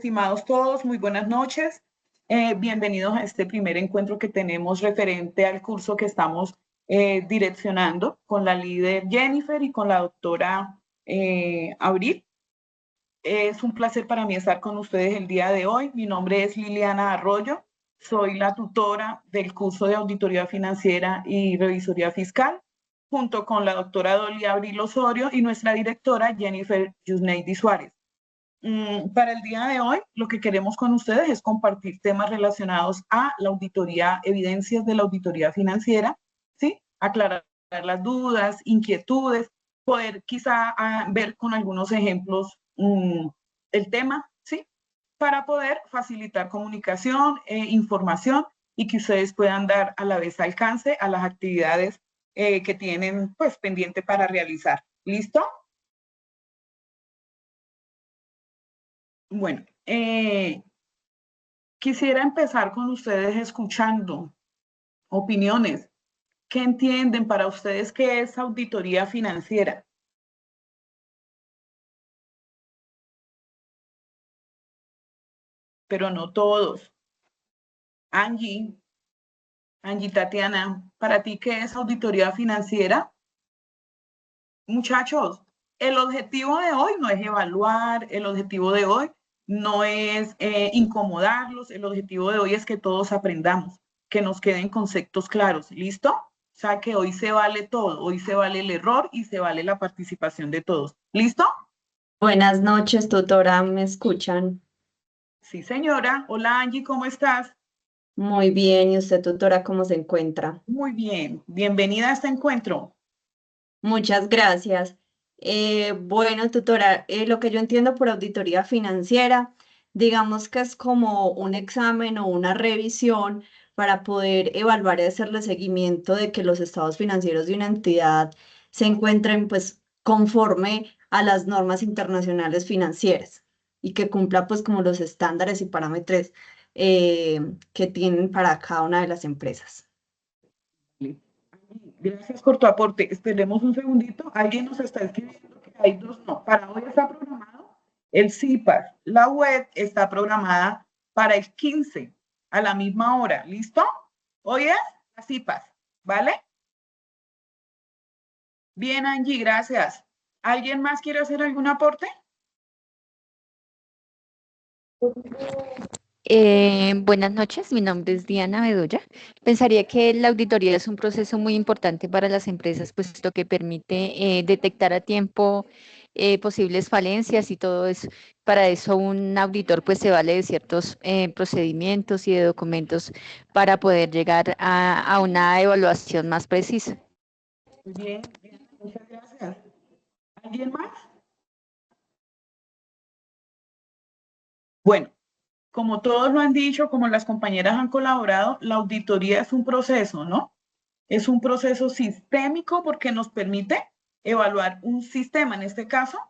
estimados todos, muy buenas noches. Bienvenidos a este primer encuentro que tenemos referente al curso que estamos direccionando con la líder Jennifer y con la doctora Abril. Es un placer para mí estar con ustedes el día de hoy. Mi nombre es Liliana Arroyo. Soy la tutora del curso de Auditoría Financiera y Revisoría Fiscal, junto con la doctora Dolly Abril Osorio y nuestra directora Jennifer Yusneidi Suárez. Para el día de hoy, lo que queremos con ustedes es compartir temas relacionados a la auditoría, evidencias de la auditoría financiera, ¿sí? Aclarar las dudas, inquietudes, poder quizá ver con algunos ejemplos el tema, ¿sí? Para poder facilitar comunicación, información y que ustedes puedan dar a la vez alcance a las actividades que tienen pues pendiente para realizar. ¿Listo? Bueno, quisiera empezar con ustedes escuchando opiniones. ¿Qué entienden para ustedes qué es auditoría financiera? Pero no todos. Angie, Tatiana, ¿para ti qué es auditoría financiera? Muchachos, el objetivo de hoy no es evaluar, el objetivo de hoy no es incomodarlos, el objetivo de hoy es que todos aprendamos, que nos queden conceptos claros, ¿listo? O sea que hoy se vale todo, hoy se vale el error y se vale la participación de todos, ¿listo? Buenas noches, tutora, ¿me escuchan? Sí, señora. Hola Angie, ¿cómo estás? Muy bien, ¿y usted, tutora, cómo se encuentra? Muy bien, bienvenida a este encuentro. Muchas gracias. Bueno, tutora, lo que yo entiendo por auditoría financiera, digamos que es como un examen o una revisión para poder evaluar y hacerle seguimiento de que los estados financieros de una entidad se encuentren pues conforme a las normas internacionales financieras y que cumpla pues como los estándares y parámetros que tienen para cada una de las empresas. Gracias por tu aporte. Esperemos un segundito. Alguien nos está escribiendo que hay dos, no, para hoy está programado el CIPAS. La web está programada para el 15 a la misma hora. ¿Listo? Hoy es la CIPAS, ¿vale? Bien, Angie, gracias. ¿Alguien más quiere hacer algún aporte? Buenas noches, mi nombre es Diana Bedoya. Pensaría que la auditoría es un proceso muy importante para las empresas, puesto que permite detectar a tiempo posibles falencias y todo eso. Para eso un auditor pues se vale de ciertos procedimientos y de documentos para poder llegar a una evaluación más precisa. Bien, bien, muchas gracias. ¿Alguien más? Bueno, como todos lo han dicho, como las compañeras han colaborado, la auditoría es un proceso, ¿no? Es un proceso sistémico porque nos permite evaluar un sistema, en este caso,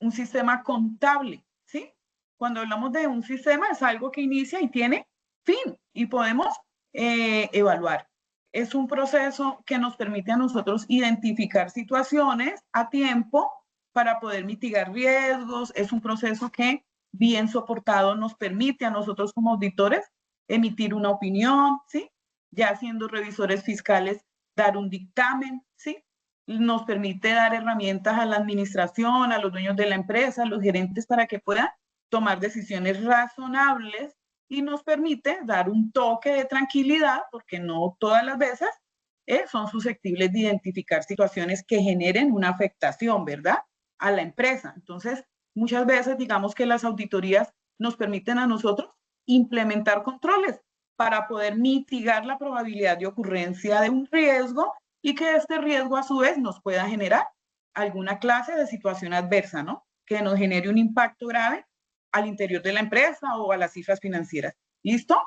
un sistema contable, ¿sí? Cuando hablamos de un sistema es algo que inicia y tiene fin y podemos evaluar. Es un proceso que nos permite a nosotros identificar situaciones a tiempo para poder mitigar riesgos. Es un proceso que, bien soportado, nos permite a nosotros como auditores emitir una opinión, ¿sí? Ya siendo revisores fiscales, dar un dictamen, ¿sí? Nos permite dar herramientas a la administración, a los dueños de la empresa, a los gerentes para que puedan tomar decisiones razonables y nos permite dar un toque de tranquilidad, porque no todas las veces son susceptibles de identificar situaciones que generen una afectación, ¿verdad?, a la empresa. Entonces, muchas veces digamos que las auditorías nos permiten a nosotros implementar controles para poder mitigar la probabilidad de ocurrencia de un riesgo y que este riesgo a su vez nos pueda generar alguna clase de situación adversa, ¿no? Que nos genere un impacto grave al interior de la empresa o a las cifras financieras. ¿Listo?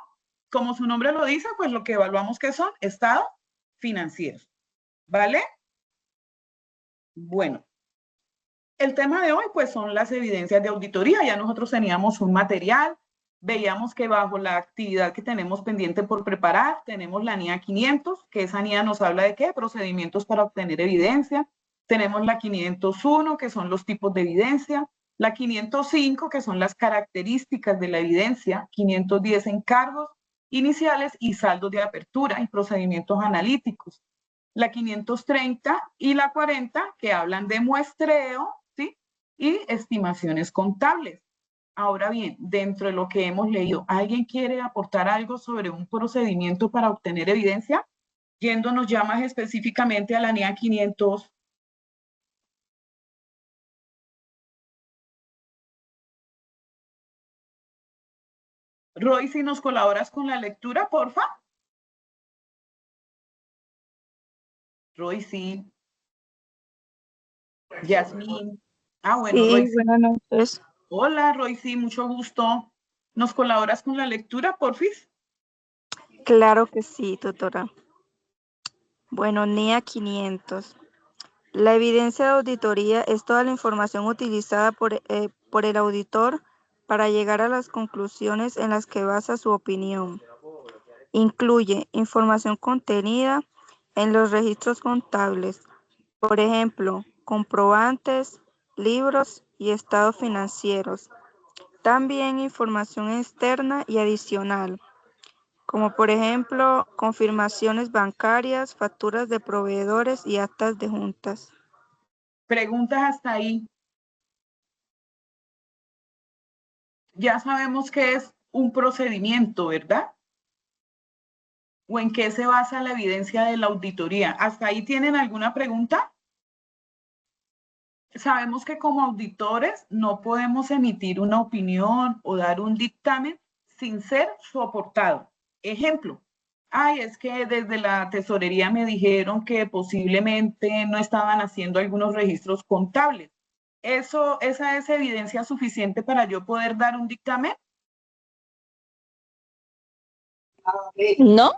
Como su nombre lo dice, pues lo que evaluamos que son estados financieros. ¿Vale? Bueno, el tema de hoy pues son las evidencias de auditoría. Ya nosotros teníamos un material, veíamos que bajo la actividad que tenemos pendiente por preparar, tenemos la NIA 500, que esa NIA nos habla de qué, procedimientos para obtener evidencia. Tenemos la 501, que son los tipos de evidencia. La 505, que son las características de la evidencia, 510, encargos iniciales y saldos de apertura y procedimientos analíticos. La 530 y la 40, que hablan de muestreo, ¿sí? Y estimaciones contables. Ahora bien, dentro de lo que hemos leído, ¿alguien quiere aportar algo sobre un procedimiento para obtener evidencia? Yéndonos ya más específicamente a la NIA 500. Roy, si nos colaboras con la lectura, porfa. Roy, sí. Yasmín. Bueno, Sí, Roy, sí. buenas noches. Hola, Roy, sí, mucho gusto. ¿Nos colaboras con la lectura, porfis? Claro que sí, tutora. Bueno, NIA 500. La evidencia de auditoría es toda la información utilizada por el auditor para llegar a las conclusiones en las que basa su opinión. Incluye información contenida en los registros contables, por ejemplo, comprobantes, libros y estados financieros. También información externa y adicional, como por ejemplo confirmaciones bancarias, facturas de proveedores y actas de juntas. Preguntas hasta ahí. Ya sabemos que es un procedimiento, ¿verdad? ¿O en qué se basa la evidencia de la auditoría? ¿Hasta ahí tienen alguna pregunta? Sabemos que como auditores no podemos emitir una opinión o dar un dictamen sin ser soportado. Ejemplo, es que desde la tesorería me dijeron que posiblemente no estaban haciendo algunos registros contables. ¿Esa es evidencia suficiente para yo poder dar un dictamen? ¿No?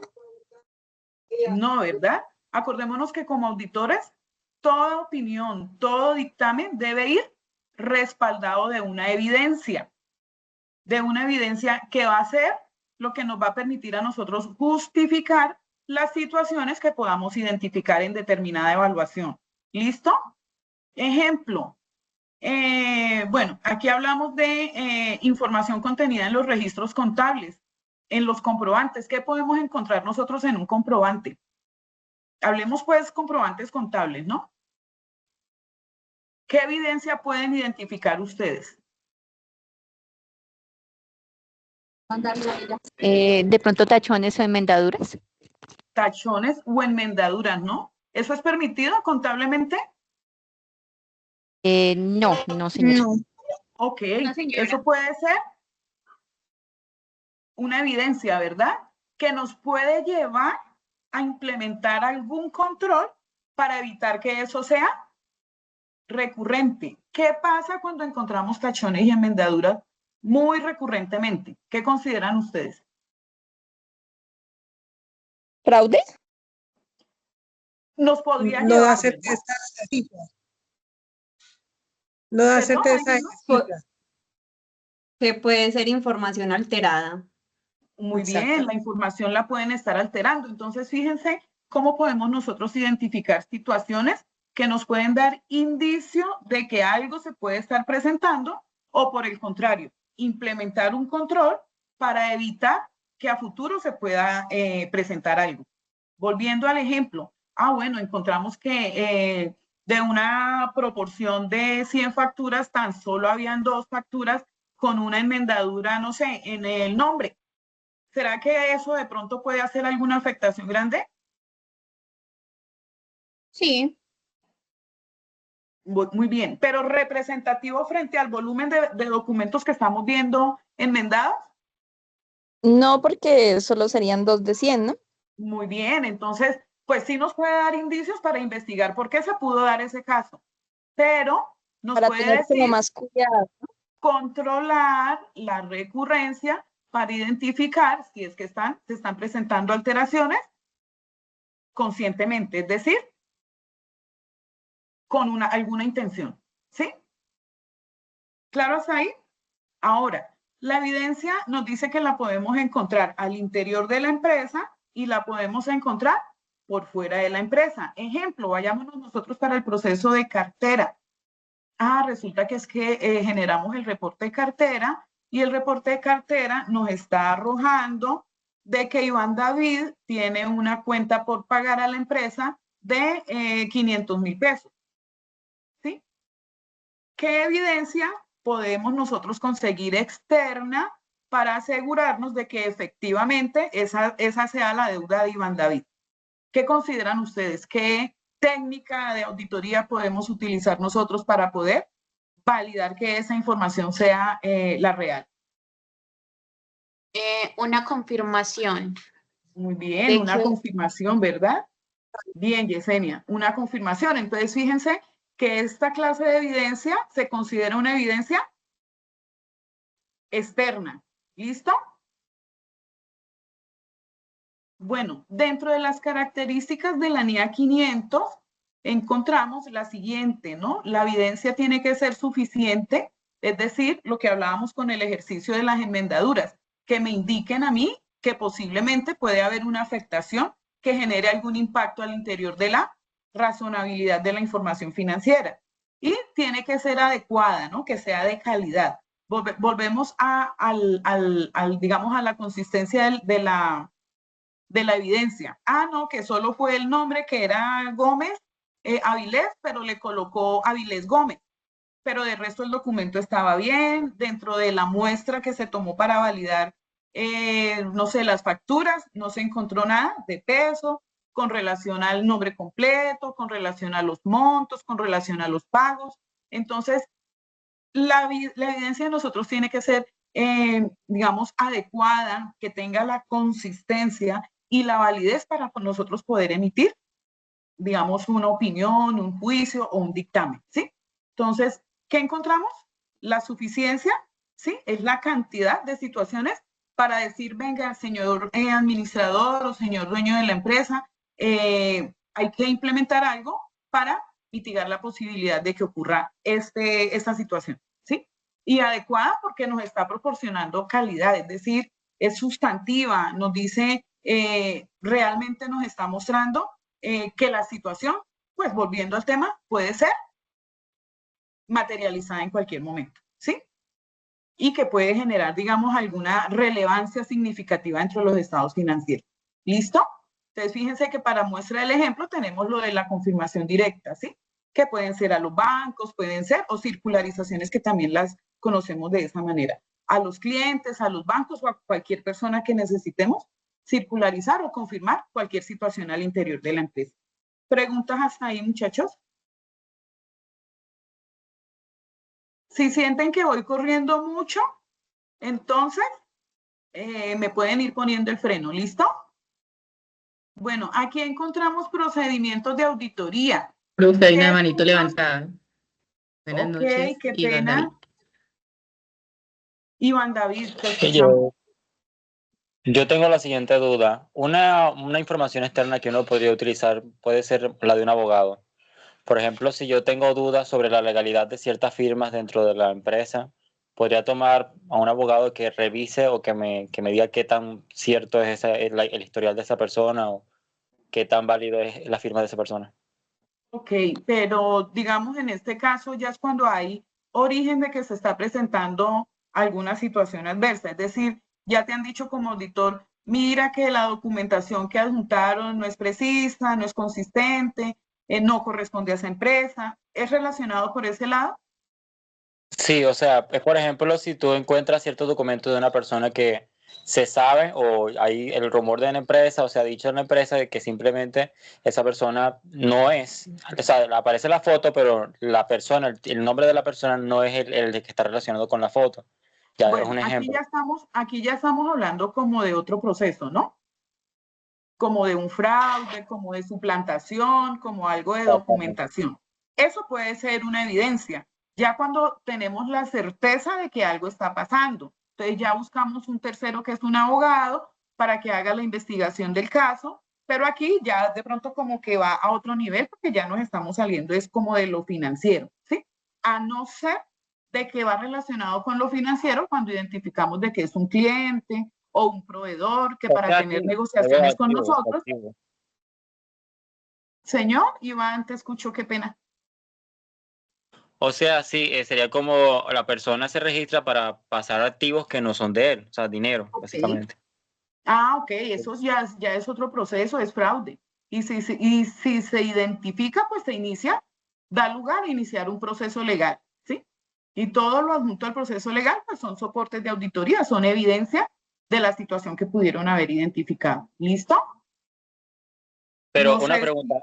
No, ¿verdad? Acordémonos que como auditores, toda opinión, todo dictamen debe ir respaldado de una evidencia que va a ser lo que nos va a permitir a nosotros justificar las situaciones que podamos identificar en determinada evaluación. ¿Listo? Ejemplo. Bueno, aquí hablamos de información contenida en los registros contables, en los comprobantes. ¿Qué podemos encontrar nosotros en un comprobante? Hablemos pues comprobantes contables, ¿no? ¿Qué evidencia pueden identificar ustedes? De pronto tachones o enmendaduras. Tachones o enmendaduras, ¿no? ¿Eso es permitido contablemente? No, señora. No. Ok, No, señora. eso puede ser una evidencia, ¿verdad? Que nos puede llevar a implementar algún control para evitar que eso sea recurrente. ¿Qué pasa cuando encontramos tachones y enmendaduras muy recurrentemente? ¿Qué consideran ustedes? ¿Fraude? Nos podría No da llevar, certeza ¿verdad? a la cifra. No da ¿Perdón, certeza a Angelo? la cifra. Que puede ser información alterada. Muy Exacto. bien, la información la pueden estar alterando. Entonces, fíjense cómo podemos nosotros identificar situaciones que nos pueden dar indicio de que algo se puede estar presentando o por el contrario, implementar un control para evitar que a futuro se pueda presentar algo. Volviendo al ejemplo, bueno, encontramos que de una proporción de 100 facturas, tan solo habían 2 facturas con una enmendadura, no sé, en el nombre. ¿Será que eso de pronto puede hacer alguna afectación grande? Sí. Muy bien, pero representativo frente al volumen de documentos que estamos viendo enmendados. No, porque solo serían 2 de 100, ¿no? Muy bien, entonces, pues sí nos puede dar indicios para investigar por qué se pudo dar ese caso, pero nos Para puede tener como decir más cuidado. controlar la recurrencia para identificar si es que se están presentando alteraciones conscientemente, es decir, con alguna intención, ¿sí? ¿Claro hasta ahí? Ahora, la evidencia nos dice que la podemos encontrar al interior de la empresa y la podemos encontrar por fuera de la empresa. Ejemplo, vayámonos nosotros para el proceso de cartera. resulta que es que generamos el reporte de cartera y el reporte de cartera nos está arrojando de que Iván David tiene una cuenta por pagar a la empresa de 500.000 pesos. ¿Sí? ¿Qué evidencia podemos nosotros conseguir externa para asegurarnos de que efectivamente esa sea la deuda de Iván David? ¿Qué consideran ustedes? ¿Qué técnica de auditoría podemos utilizar nosotros para poder validar que esa información sea la real? Una confirmación. Muy bien, una confirmación, ¿verdad? Bien, Yesenia, una confirmación. Entonces, fíjense que esta clase de evidencia se considera una evidencia externa. ¿Listo? Bueno, dentro de las características de la NIA 500 encontramos la siguiente, ¿no? La evidencia tiene que ser suficiente, es decir, lo que hablábamos con el ejercicio de las enmendaduras, que me indiquen a mí que posiblemente puede haber una afectación que genere algún impacto al interior de la razonabilidad de la información financiera. Y tiene que ser adecuada, ¿no? Que sea de calidad. Volvemos digamos, a la consistencia de la evidencia. No, que solo fue el nombre que era Gómez Avilés, pero le colocó Avilés Gómez. Pero de resto el documento estaba bien, dentro de la muestra que se tomó para validar, no sé, las facturas, no se encontró nada de peso, con relación al nombre completo, con relación a los montos, con relación a los pagos. Entonces, la evidencia de nosotros tiene que ser, digamos, adecuada, que tenga la consistencia y la validez para nosotros poder emitir, digamos, una opinión, un juicio o un dictamen, ¿sí? Entonces, ¿qué encontramos? La suficiencia, ¿sí? Es la cantidad de situaciones para decir, venga, señor administrador o señor dueño de la empresa, hay que implementar algo para mitigar la posibilidad de que ocurra esta situación, ¿sí? Y adecuada porque nos está proporcionando calidad, es decir, es sustantiva, nos dice, realmente nos está mostrando que la situación, pues volviendo al tema, puede ser materializada en cualquier momento, ¿sí? Y que puede generar, digamos, alguna relevancia significativa dentro de los estados financieros. ¿Listo? Entonces, fíjense que para muestra del ejemplo tenemos lo de la confirmación directa, ¿sí? Que pueden ser a los bancos, pueden ser, o circularizaciones que también las conocemos de esa manera. A los clientes, a los bancos o a cualquier persona que necesitemos circularizar o confirmar cualquier situación al interior de la empresa. ¿Preguntas hasta ahí, muchachos? Si sienten que voy corriendo mucho, entonces me pueden ir poniendo el freno, ¿listo? Bueno, aquí encontramos procedimientos de auditoría. Profe, hay una manito levantada. Buenas Ok, noches, qué Iván pena. David. Iván David, te escuchamos. Yo tengo la siguiente duda. Una información externa que uno podría utilizar puede ser la de un abogado. Por ejemplo, si yo tengo dudas sobre la legalidad de ciertas firmas dentro de la empresa, podría tomar a un abogado que revise o que me diga qué tan cierto es el historial de esa persona o qué tan válido es la firma de esa persona. Ok, pero digamos en este caso ya es cuando hay origen de que se está presentando alguna situación adversa, es decir, ya te han dicho como auditor, mira que la documentación que adjuntaron no es precisa, no es consistente, no corresponde a esa empresa, ¿es relacionado por ese lado? Sí, o sea, es por ejemplo si tú encuentras ciertos documentos de una persona que se sabe o hay el rumor de una empresa o se ha dicho en la empresa de que simplemente esa persona no es, o sea, aparece la foto, pero la persona, el nombre de la persona no es el que está relacionado con la foto. Ya es Bueno, un ejemplo. aquí ya estamos hablando como de otro proceso, ¿no? Como de un fraude, como de suplantación, como algo de documentación. Eso puede ser una evidencia, ya cuando tenemos la certeza de que algo está pasando. Entonces ya buscamos un tercero que es un abogado para que haga la investigación del caso, pero aquí ya de pronto como que va a otro nivel porque ya nos estamos saliendo, es como de lo financiero, ¿sí? A no ser de que va relacionado con lo financiero cuando identificamos de que es un cliente o un proveedor que para tener negociaciones con nosotros. Señor Iván, te escucho, qué pena. O sea, sí, sería como la persona se registra para pasar activos que no son de él, o sea, dinero, Ok. básicamente. Ah, ok, eso ya es otro proceso, es fraude. Y si se identifica, pues se inicia, da lugar a iniciar un proceso legal, ¿sí? Y todo lo adjunto al proceso legal, pues son soportes de auditoría, son evidencia de la situación que pudieron haber identificado. ¿Listo? Pero No una sé si... pregunta,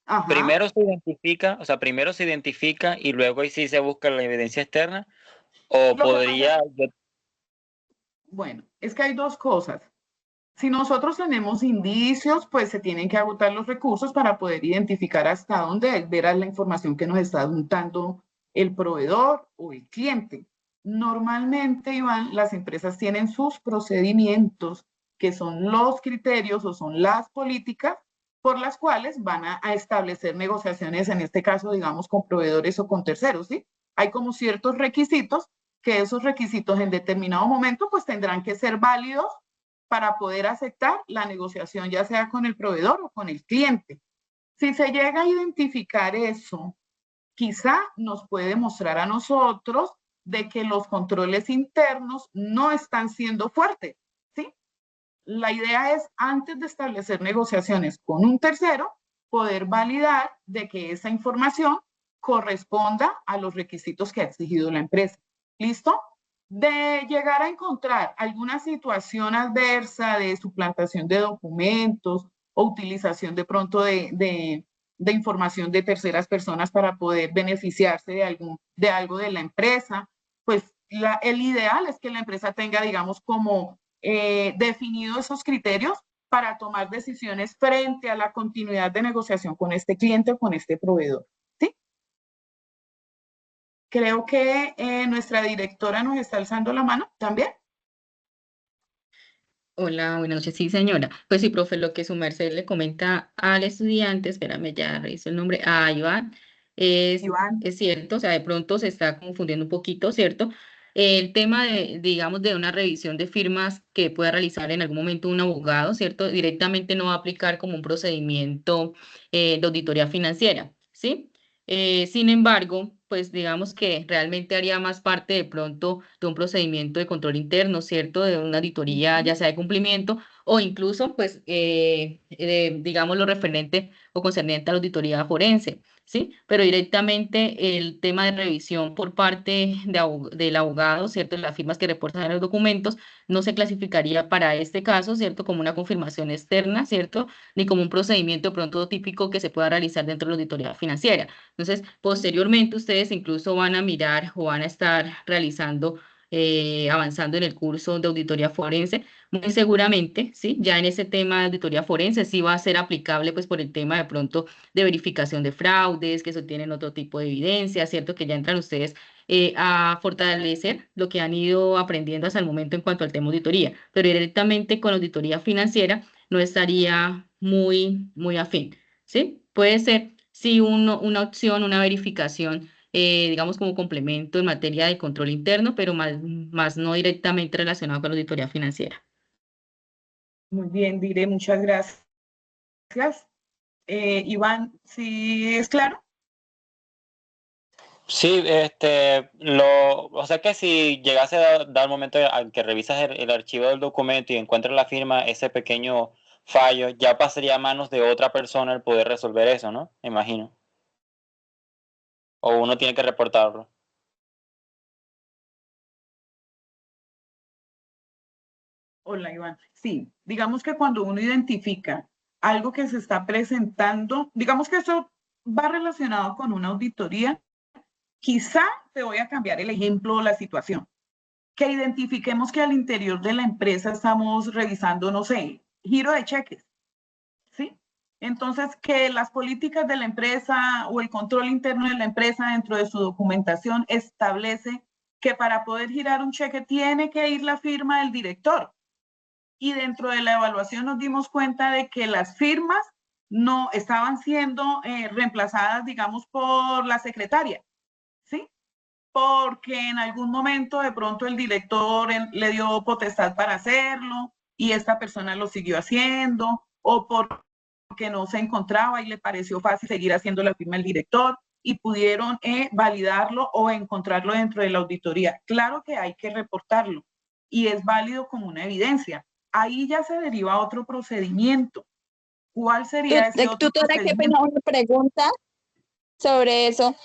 Ajá. primero se identifica, o sea, primero se identifica y luego ahí sí se busca la evidencia externa, o Lo que pasa es, podría, bueno, es que hay dos cosas. Si nosotros tenemos indicios, pues se tienen que agotar los recursos para poder identificar hasta dónde verá la información que nos está adjuntando el proveedor o el cliente. Normalmente, Iván, las empresas tienen sus procedimientos, que son los criterios o son las políticas por las cuales van a establecer negociaciones, en este caso, digamos, con proveedores o con terceros, ¿sí? Hay como ciertos requisitos, que esos requisitos en determinado momento, pues tendrán que ser válidos para poder aceptar la negociación, ya sea con el proveedor o con el cliente. Si se llega a identificar eso, quizá nos puede mostrar a nosotros de que los controles internos no están siendo fuertes, ¿sí? La idea es, antes de establecer negociaciones con un tercero, poder validar de que esa información corresponda a los requisitos que ha exigido la empresa. ¿Listo? De llegar a encontrar alguna situación adversa de suplantación de documentos o utilización de pronto de información de terceras personas para poder beneficiarse de algo de la empresa, pues el ideal es que la empresa tenga, digamos, como definido esos criterios para tomar decisiones frente a la continuidad de negociación con este cliente o con este proveedor. ¿Sí? Creo que nuestra directora nos está alzando la mano también. Hola, buenas noches. Sí, señora. Pues sí, profe, lo que su merced le comenta al estudiante, espérame, ya reviso el nombre, a Iván, Iván. es cierto, o sea, de pronto se está confundiendo un poquito, ¿cierto? El tema de, digamos, de una revisión de firmas que pueda realizar en algún momento un abogado, ¿cierto? Directamente no va a aplicar como un procedimiento de auditoría financiera, ¿sí? Sin embargo, pues digamos que realmente haría más parte de pronto de un procedimiento de control interno, ¿cierto? De una auditoría, ya sea de cumplimiento o incluso, pues, digamos, lo referente o concerniente a la auditoría forense, ¿sí? Pero directamente el tema de revisión por parte del abogado, ¿cierto? Las firmas que reportan en los documentos no se clasificaría para este caso, ¿cierto? Como una confirmación externa, ¿cierto? Ni como un procedimiento de pronto típico que se pueda realizar dentro de la auditoría financiera. Entonces, posteriormente ustedes incluso van a mirar o van a estar realizando, avanzando en el curso de auditoría forense, muy seguramente, ¿sí? Ya en ese tema de auditoría forense sí va a ser aplicable, pues por el tema de pronto de verificación de fraudes, que eso tienen otro tipo de evidencia, ¿cierto? Que ya entran ustedes a fortalecer lo que han ido aprendiendo hasta el momento en cuanto al tema auditoría, pero directamente con auditoría financiera no estaría muy afín, ¿sí? Puede ser sí una opción, una verificación, digamos como complemento en materia de control interno, pero más no directamente relacionado con la auditoría financiera. Muy bien, diré, muchas gracias. Iván, ¿sí es claro? sí, o sea que si llegase a dar el momento al que revisas el archivo del documento y encuentras la firma, ese pequeño fallo, ya pasaría a manos de otra persona el poder resolver eso, ¿no? Me imagino. O uno tiene que reportarlo. Hola, Iván. Sí, digamos que cuando uno identifica algo que se está presentando, digamos que eso va relacionado con una auditoría, quizá te voy a cambiar el ejemplo o la situación. Que identifiquemos que al interior de la empresa estamos revisando, no sé, giro de cheques, ¿sí? Entonces, que las políticas de la empresa o el control interno de la empresa dentro de su documentación establece que para poder girar un cheque tiene que ir la firma del director. Y dentro de la evaluación nos dimos cuenta de que las firmas no estaban siendo reemplazadas, digamos, por la secretaria, ¿sí? Porque en algún momento de pronto el director le dio potestad para hacerlo y esta persona lo siguió haciendo, o porque no se encontraba y le pareció fácil seguir haciendo la firma el director. y pudieron validarlo o encontrarlo dentro de la auditoría. Claro que hay que reportarlo y es válido como una evidencia. Ahí ya se deriva otro procedimiento. ¿Cuál sería ese otro Tutora, qué procedimiento? pena, una pregunta sobre eso.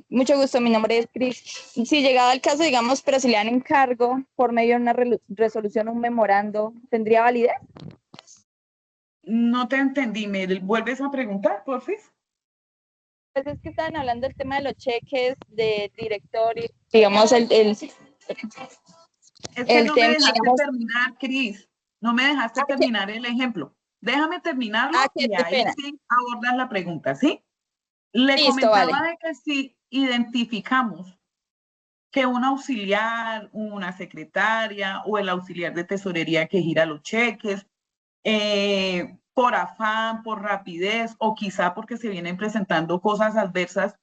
Mucho gusto, mi nombre es Cris. Si llegado al caso, digamos, pero si le dan encargo por medio de una resolución o un memorando, ¿tendría validez? No te entendí, ¿me vuelves a preguntar, por favor? Pues es que estaban hablando del tema de los cheques de director y, digamos, Es que el no me tema, dejaste digamos, terminar, Cris. No me dejaste terminar el ejemplo. Déjame terminarlo qué y ahí pena. sí abordas la pregunta, ¿sí? Le Listo, comentaba vale. de que si identificamos que un auxiliar, una secretaria o el auxiliar de tesorería que gira los cheques, por afán, por rapidez o quizá porque se vienen presentando cosas adversas,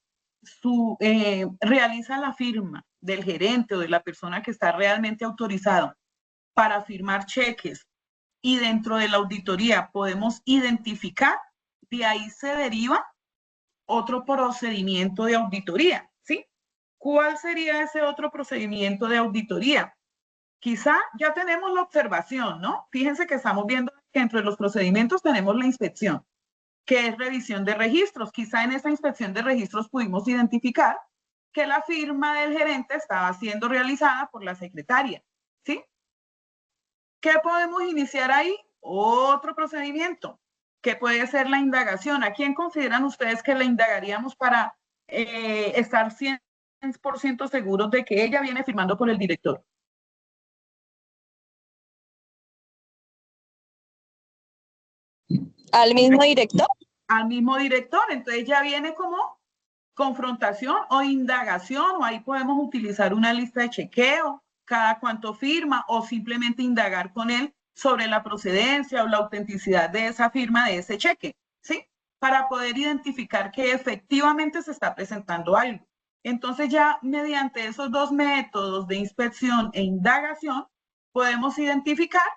realiza la firma del gerente o de la persona que está realmente autorizado para firmar cheques y dentro de la auditoría podemos identificar, de ahí se deriva otro procedimiento de auditoría, ¿sí? ¿Cuál sería ese otro procedimiento de auditoría? Quizá ya tenemos la observación, ¿no? Fíjense que estamos viendo que entre los procedimientos tenemos la inspección, que es revisión de registros. Quizá en esa inspección de registros pudimos identificar que la firma del gerente estaba siendo realizada por la secretaria, ¿sí? ¿Qué podemos iniciar ahí? Otro procedimiento, que puede ser la indagación. ¿A quién consideran ustedes que la indagaríamos para estar 100% seguros de que ella viene firmando por el director? ¿Al mismo director? Al mismo director. Entonces ya viene como confrontación o indagación, o ahí podemos utilizar una lista de chequeo, cada cuánto firma, o simplemente indagar con él sobre la procedencia o la autenticidad de esa firma, de ese cheque, ¿sí? Para poder identificar que efectivamente se está presentando algo. Entonces ya mediante esos dos métodos de inspección e indagación, podemos identificar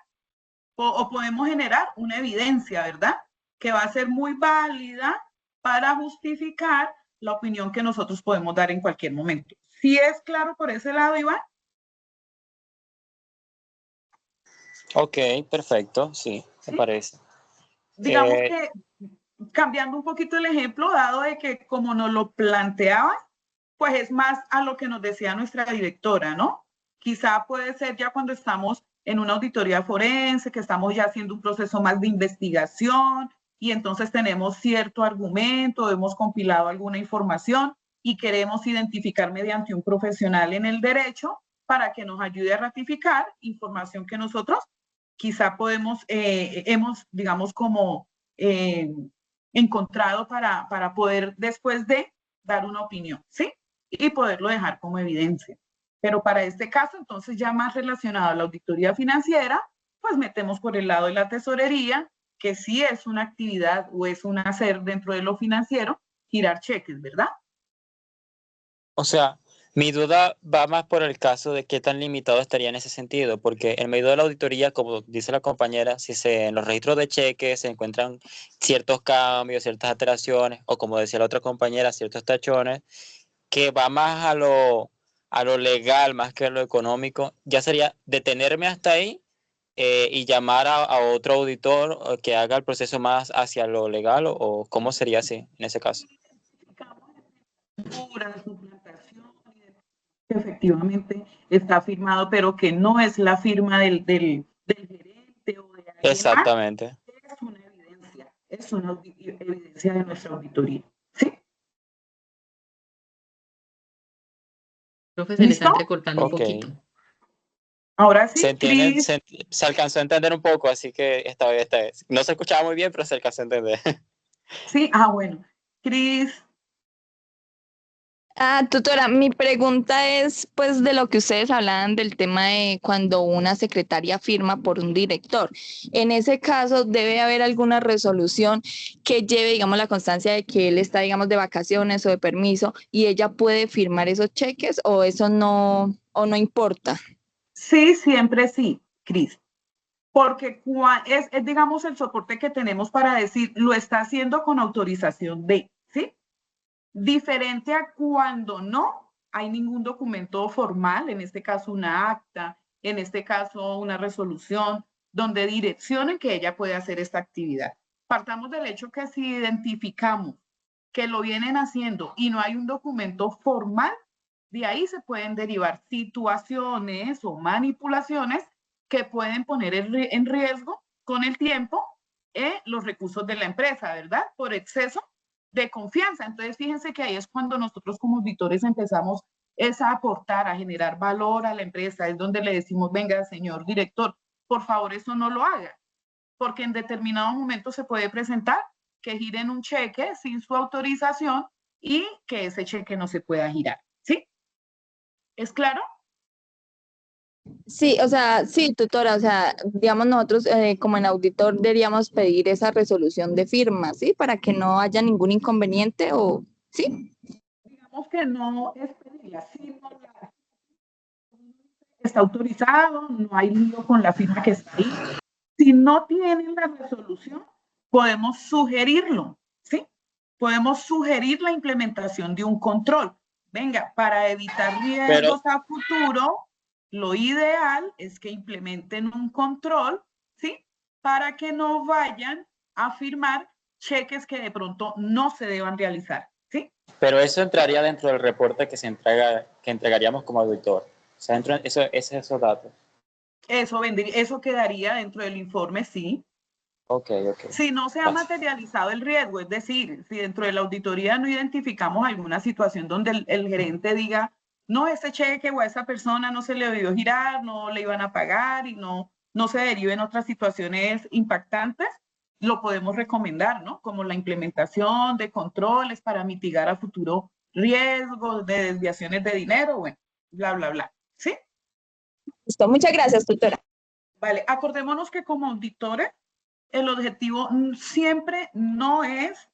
o podemos generar una evidencia, ¿verdad? Que va a ser muy válida para justificar la opinión que nosotros podemos dar en cualquier momento. ¿Sí es claro por ese lado, Iván? Ok, perfecto, sí, me ¿Sí? parece. Digamos que cambiando un poquito el ejemplo, dado de que como nos lo planteaba, pues es más a lo que nos decía nuestra directora, ¿no? Quizá puede ser ya cuando estamos en una auditoría forense, que estamos ya haciendo un proceso más de investigación y entonces tenemos cierto argumento, hemos compilado alguna información y queremos identificar mediante un profesional en el derecho para que nos ayude a ratificar información que nosotros quizá hemos, digamos, como encontrado para poder después de dar una opinión, ¿sí? Y poderlo dejar como evidencia. Pero para este caso, entonces ya más relacionado a la auditoría financiera, pues metemos por el lado de la tesorería, que sí es una actividad o es un hacer dentro de lo financiero, girar cheques, ¿verdad? O sea, mi duda va más por el caso de qué tan limitado estaría en ese sentido, porque en medio de la auditoría, como dice la compañera, si en los registros de cheques se encuentran ciertos cambios, ciertas alteraciones, o como decía la otra compañera, ciertos tachones, que va más a lo legal más que a lo económico, ya sería detenerme hasta ahí y llamar a otro auditor que haga el proceso más hacia lo legal, o cómo sería así en ese caso. Suplantación, que efectivamente está firmado, pero que no es la firma del gerente o de alguien más, Exactamente. es una evidencia de nuestra auditoría. ¿Sí? Profe, se le está ¿Listo? entrecortando un Ok. poquito. Ahora sí, Se entiende, Cris. se alcanzó a entender un poco, así que esta vez. No se escuchaba muy bien, pero se alcanzó a entender. Sí, bueno. Cris. Tutora, mi pregunta es, pues, de lo que ustedes hablaban del tema de cuando una secretaria firma por un director. En ese caso, ¿debe haber alguna resolución que lleve, digamos, la constancia de que él está, digamos, de vacaciones o de permiso y ella puede firmar esos cheques o eso no importa? Sí, siempre sí, Cris. Porque es, digamos, el soporte que tenemos para decir, lo está haciendo con autorización de, ¿sí? Diferente a cuando no hay ningún documento formal, en este caso una acta, en este caso una resolución, donde direccionen que ella puede hacer esta actividad. Partamos del hecho que si identificamos que lo vienen haciendo y no hay un documento formal, de ahí se pueden derivar situaciones o manipulaciones que pueden poner en riesgo con el tiempo los recursos de la empresa, ¿verdad? Por exceso de confianza. Entonces, fíjense que ahí es cuando nosotros como auditores empezamos a aportar, a generar valor a la empresa. Es donde le decimos, venga, señor director, por favor, eso no lo haga, porque en determinado momento se puede presentar que giren un cheque sin su autorización y que ese cheque no se pueda girar. ¿Sí? ¿Es claro? Sí, o sea, sí, tutora, o sea, digamos nosotros como en auditor deberíamos pedir esa resolución de firma, ¿sí? Para que no haya ningún inconveniente o, ¿sí? Digamos que no es pedirla, sino está autorizado, no hay lío con la firma que está ahí. Si no tienen la resolución, podemos sugerirlo, ¿sí? Podemos sugerir la implementación de un control. Venga, para evitar riesgos a futuro, lo ideal es que implementen un control, ¿sí? Para que no vayan a firmar cheques que de pronto no se deban realizar, ¿sí? Pero eso entraría dentro del reporte que entregaríamos como auditor. O sea, dentro esos datos. Eso quedaría dentro del informe, sí. Ok. Si no se ha materializado el riesgo, es decir, si dentro de la auditoría no identificamos alguna situación donde el gerente diga, no, ese cheque o a esa persona no se le debió girar, no le iban a pagar y no se deriven otras situaciones impactantes, lo podemos recomendar, ¿no? Como la implementación de controles para mitigar a futuro riesgos de desviaciones de dinero, bueno, bla, bla, bla. ¿Sí? Listo, muchas gracias, tutora. Vale, acordémonos que como auditores, el objetivo siempre no es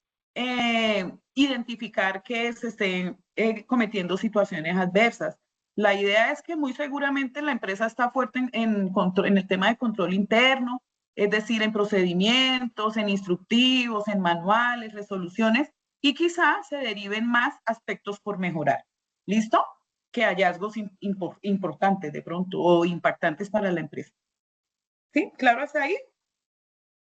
identificar que se estén cometiendo situaciones adversas. La idea es que muy seguramente la empresa está fuerte en el tema de control interno, es decir, en procedimientos, en instructivos, en manuales, resoluciones, y quizá se deriven más aspectos por mejorar. ¿Listo? Que hallazgos importantes de pronto o impactantes para la empresa. ¿Sí? ¿Claro hasta ahí?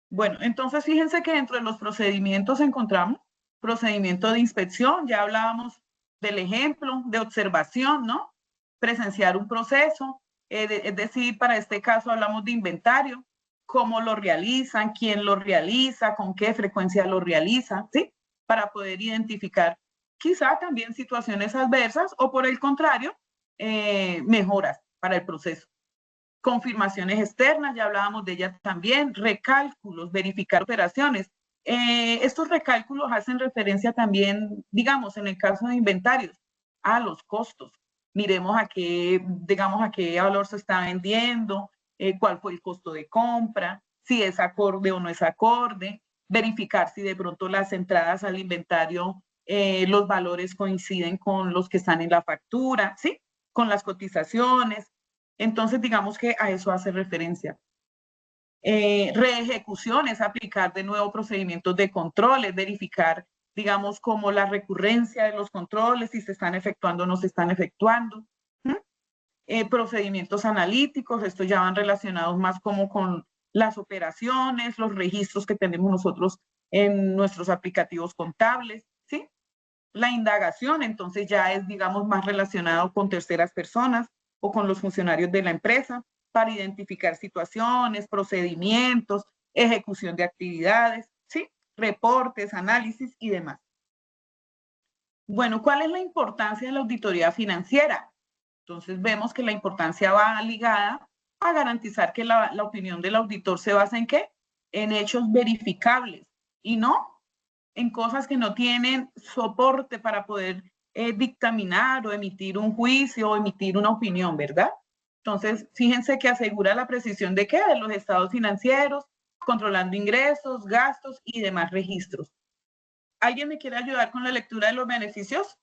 Bueno, entonces fíjense que dentro de los procedimientos encontramos procedimiento de inspección, ya hablábamos del ejemplo, de observación, ¿no? Presenciar un proceso, es decir, para este caso hablamos de inventario, cómo lo realizan, quién lo realiza, con qué frecuencia lo realiza, ¿sí? Para poder identificar quizá también situaciones adversas o por el contrario, mejoras para el proceso. Confirmaciones externas, ya hablábamos de ellas también, recálculos, verificar operaciones. Estos recálculos hacen referencia también, digamos, en el caso de inventarios, a los costos. Miremos a qué valor se está vendiendo, cuál fue el costo de compra, si es acorde o no es acorde, verificar si de pronto las entradas al inventario, los valores coinciden con los que están en la factura, ¿sí? Con las cotizaciones. Entonces, digamos que a eso hace referencia. Reejecución es aplicar de nuevo procedimientos de control, es verificar, digamos, como la recurrencia de los controles, si se están efectuando o no se están efectuando. Procedimientos analíticos, estos ya van relacionados más como con las operaciones, los registros que tenemos nosotros en nuestros aplicativos contables, ¿sí? La indagación, entonces, ya es, digamos, más relacionado con terceras personas o con los funcionarios de la empresa para identificar situaciones, procedimientos, ejecución de actividades, ¿sí? Reportes, análisis y demás. Bueno, ¿cuál es la importancia de la auditoría financiera? Entonces vemos que la importancia va ligada a garantizar que la opinión del auditor se basa en ¿qué? En hechos verificables y no en cosas que no tienen soporte para poder dictaminar o emitir un juicio o emitir una opinión, ¿verdad? Entonces, fíjense que asegura la precisión de ¿qué? De los estados financieros, controlando ingresos, gastos y demás registros. ¿Alguien me quiere ayudar con la lectura de los beneficios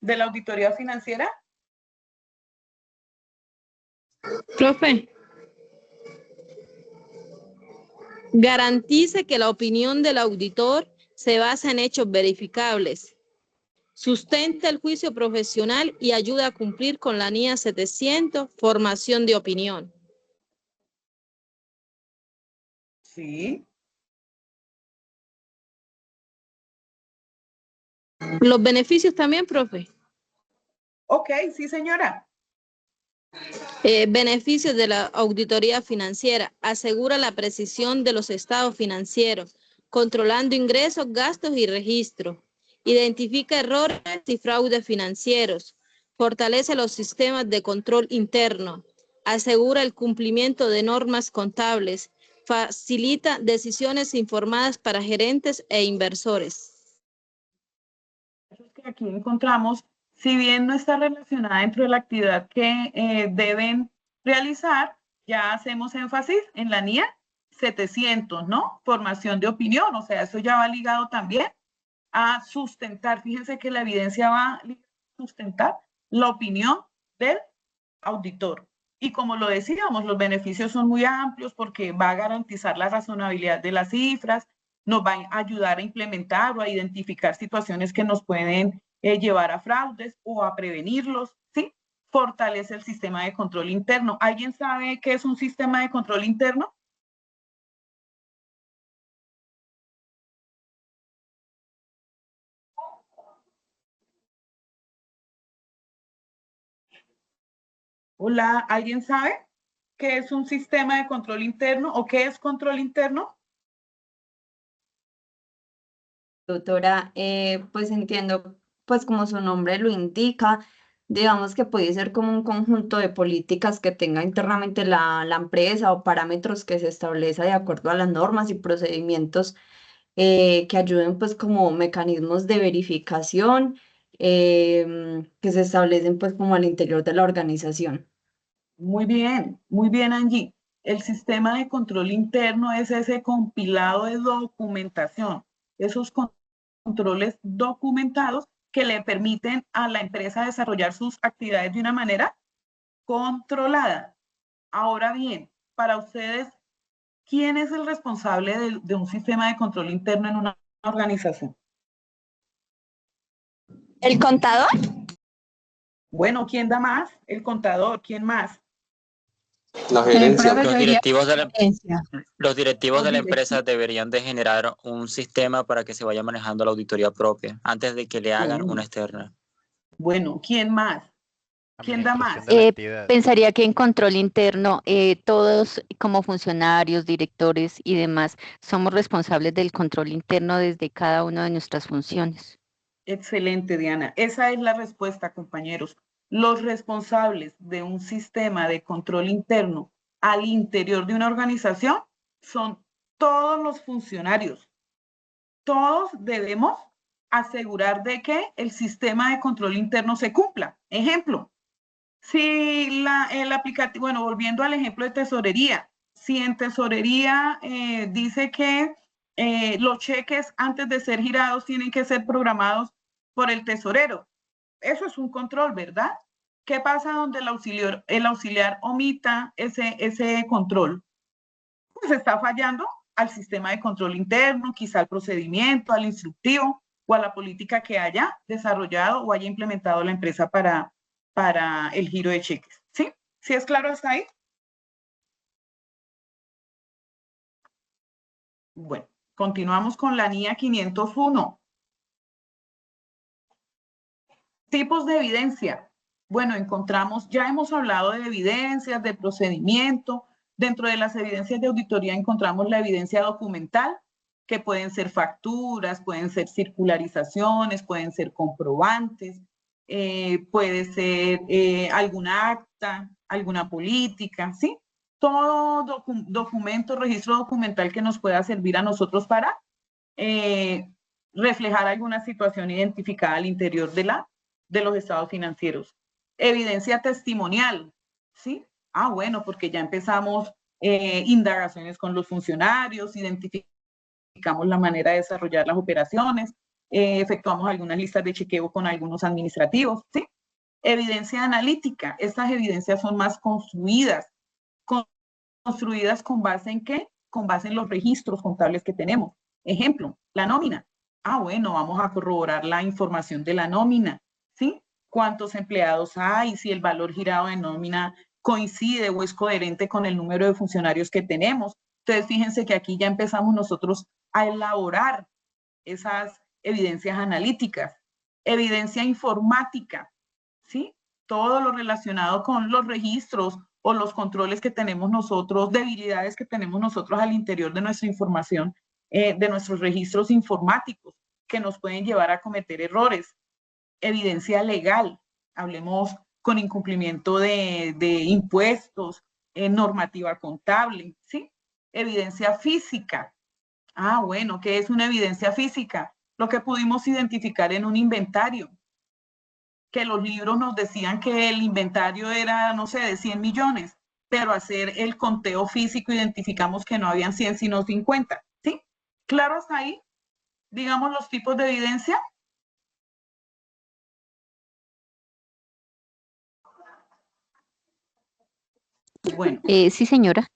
de la auditoría financiera? Profe, garantice que la opinión del auditor se basa en hechos verificables. Sustenta el juicio profesional y ayuda a cumplir con la NIA 700, formación de opinión. Sí. Los beneficios también, profe. Ok, sí, señora. Beneficios de la auditoría financiera. Asegura la precisión de los estados financieros, controlando ingresos, gastos y registros. Identifica errores y fraudes financieros. Fortalece los sistemas de control interno. Asegura el cumplimiento de normas contables. Facilita decisiones informadas para gerentes e inversores. Que aquí encontramos, si bien no está relacionada dentro de la actividad que deben realizar, ya hacemos énfasis en la NIA 700, ¿no? Formación de opinión, o sea, eso ya va ligado también a sustentar. Fíjense que la evidencia va a sustentar la opinión del auditor. Y como lo decíamos, los beneficios son muy amplios porque va a garantizar la razonabilidad de las cifras, nos va a ayudar a implementar o a identificar situaciones que nos pueden llevar a fraudes o a prevenirlos, ¿sí? Fortalece el sistema de control interno. ¿Alguien sabe qué es un sistema de control interno? Hola, ¿alguien sabe qué es un sistema de control interno o qué es control interno? Doctora, pues entiendo, pues como su nombre lo indica, digamos que puede ser como un conjunto de políticas que tenga internamente la empresa o parámetros que se estableza de acuerdo a las normas y procedimientos que ayuden pues como mecanismos de verificación que se establecen pues como al interior de la organización. Muy bien, Angie. El sistema de control interno es ese compilado de documentación, esos controles documentados que le permiten a la empresa desarrollar sus actividades de una manera controlada. Ahora bien, para ustedes, ¿quién es el responsable de un sistema de control interno en una organización? ¿El contador? Bueno, ¿quién da más? El contador, ¿quién más? La gerencia. Los directivos de la empresa deberían de generar un sistema para que se vaya manejando la auditoría propia antes de que le hagan una externa. Bueno, ¿quién más? ¿Quién da más? Pensaría que en control interno, todos como funcionarios, directores y demás, somos responsables del control interno desde cada una de nuestras funciones. Excelente, Diana. Esa es la respuesta, compañeros. Los responsables de un sistema de control interno al interior de una organización son todos los funcionarios. Todos debemos asegurar de que el sistema de control interno se cumpla. Ejemplo, si el aplicativo, bueno, volviendo al ejemplo de tesorería, si en tesorería dice que los cheques antes de ser girados tienen que ser programados por el tesorero, eso es un control, ¿verdad? ¿Qué pasa donde el auxiliar omita ese control? Pues está fallando al sistema de control interno, quizá al procedimiento, al instructivo o a la política que haya desarrollado o haya implementado la empresa para el giro de cheques. ¿Sí? ¿Sí es claro hasta ahí? Bueno, continuamos con la NIA 501. Tipos de evidencia. Bueno, ya hemos hablado de evidencias, de procedimiento. Dentro de las evidencias de auditoría encontramos la evidencia documental, que pueden ser facturas, pueden ser circularizaciones, pueden ser comprobantes, puede ser alguna acta, alguna política, ¿sí? Todo documento, registro documental que nos pueda servir a nosotros para reflejar alguna situación identificada al interior de los estados financieros. Evidencia testimonial, ¿sí? Bueno, porque ya empezamos indagaciones con los funcionarios, identificamos la manera de desarrollar las operaciones, efectuamos algunas listas de chequeo con algunos administrativos, ¿sí? Evidencia analítica, estas evidencias son más construidas con base en qué? Con base en los registros contables que tenemos. Ejemplo, la nómina. Bueno, vamos a corroborar la información de la nómina, ¿sí? ¿Cuántos empleados hay? Si el valor girado de nómina coincide o es coherente con el número de funcionarios que tenemos. Entonces, fíjense que aquí ya empezamos nosotros a elaborar esas evidencias analíticas. Evidencia informática, ¿sí? Todo lo relacionado con los registros o los controles que tenemos nosotros, debilidades que tenemos nosotros al interior de nuestra información, de nuestros registros informáticos, que nos pueden llevar a cometer errores. Evidencia legal, hablemos con incumplimiento de impuestos, normativa contable, ¿sí? Evidencia física. Bueno, ¿qué es una evidencia física? Lo que pudimos identificar en un inventario, que los libros nos decían que el inventario era, no sé, de 100 millones, pero hacer el conteo físico identificamos que no habían 100 sino 50, ¿sí? ¿Claro hasta ahí? Digamos los tipos de evidencia. Bueno. Sí, señora.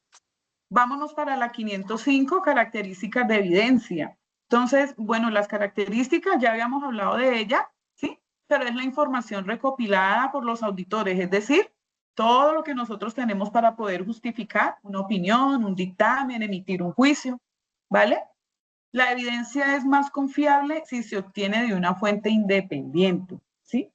Vámonos para la 505, características de evidencia. Entonces, bueno, las características ya habíamos hablado de ella, ¿sí? Pero es la información recopilada por los auditores, es decir, todo lo que nosotros tenemos para poder justificar una opinión, un dictamen, emitir un juicio, ¿vale? La evidencia es más confiable si se obtiene de una fuente independiente, ¿sí?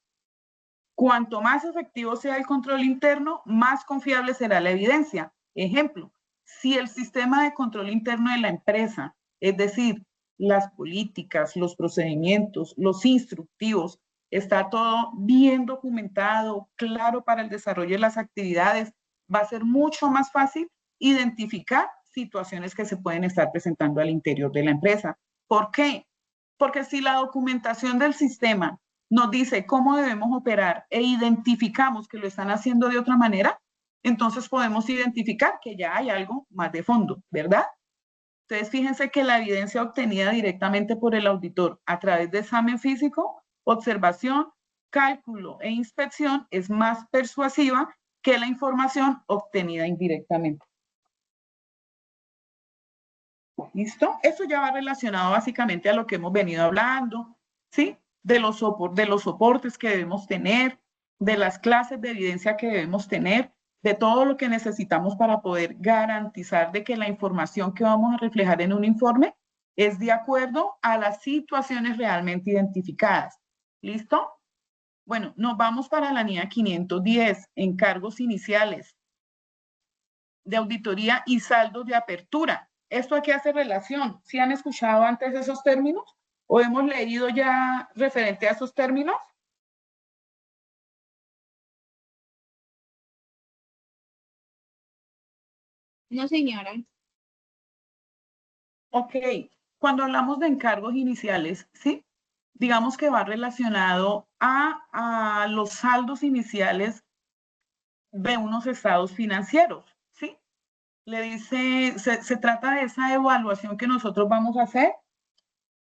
Cuanto más efectivo sea el control interno, más confiable será la evidencia. Ejemplo, si el sistema de control interno de la empresa, es decir, las políticas, los procedimientos, los instructivos, está todo bien documentado, claro para el desarrollo de las actividades, va a ser mucho más fácil identificar situaciones que se pueden estar presentando al interior de la empresa. ¿Por qué? Porque si la documentación del sistema nos dice cómo debemos operar e identificamos que lo están haciendo de otra manera, entonces podemos identificar que ya hay algo más de fondo, ¿verdad? Entonces, fíjense que la evidencia obtenida directamente por el auditor a través de examen físico, observación, cálculo e inspección es más persuasiva que la información obtenida indirectamente. ¿Listo? Eso ya va relacionado básicamente a lo que hemos venido hablando, ¿sí? De los soportes que debemos tener, de las clases de evidencia que debemos tener, de todo lo que necesitamos para poder garantizar de que la información que vamos a reflejar en un informe es de acuerdo a las situaciones realmente identificadas. ¿Listo? Bueno, nos vamos para la NIA 510, encargos iniciales de auditoría y saldos de apertura. ¿Esto a qué hace relación? ¿Sí han escuchado antes esos términos? ¿O hemos leído ya referente a esos términos? No, señora. Ok, cuando hablamos de encargos iniciales, ¿sí? Digamos que va relacionado a los saldos iniciales de unos estados financieros, ¿sí? Le dice, se trata de esa evaluación que nosotros vamos a hacer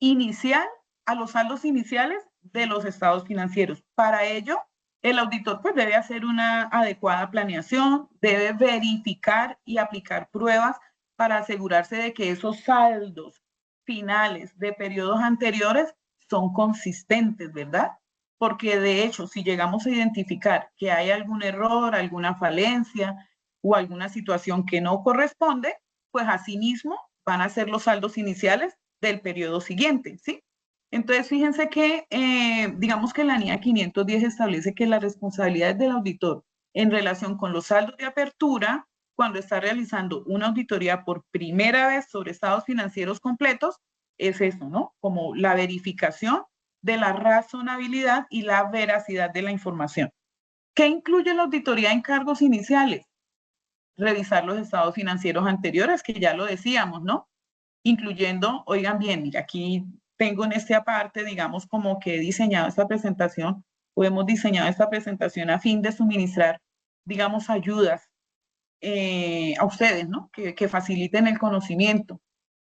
inicial a los saldos iniciales de los estados financieros. Para ello, el auditor pues debe hacer una adecuada planeación, debe verificar y aplicar pruebas para asegurarse de que esos saldos finales de periodos anteriores son consistentes, ¿verdad? Porque de hecho, si llegamos a identificar que hay algún error, alguna falencia o alguna situación que no corresponde, pues asimismo van a ser los saldos iniciales del periodo siguiente, ¿sí? Entonces, fíjense que, digamos que la NIA 510 establece que las responsabilidades del auditor en relación con los saldos de apertura, cuando está realizando una auditoría por primera vez sobre estados financieros completos, es eso, ¿no? Como la verificación de la razonabilidad y la veracidad de la información. ¿Qué incluye la auditoría en cargos iniciales? Revisar los estados financieros anteriores, que ya lo decíamos, ¿no? Incluyendo, oigan bien, mira, aquí tengo en esta parte, digamos, como que he diseñado esta presentación, o hemos diseñado esta presentación a fin de suministrar, digamos, ayudas a ustedes, ¿no? Que faciliten el conocimiento.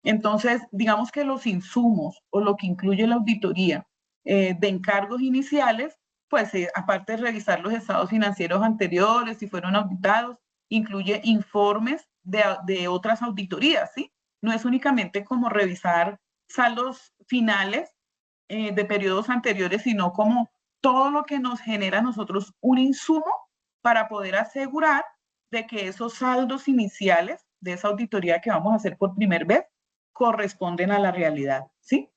Entonces, digamos que los insumos o lo que incluye la auditoría de encargos iniciales, pues aparte de revisar los estados financieros anteriores, si fueron auditados, incluye informes de otras auditorías, ¿sí? No es únicamente como revisar saldos finales de periodos anteriores, sino como todo lo que nos genera a nosotros un insumo para poder asegurar de que esos saldos iniciales de esa auditoría que vamos a hacer por primera vez corresponden a la realidad, ¿sí?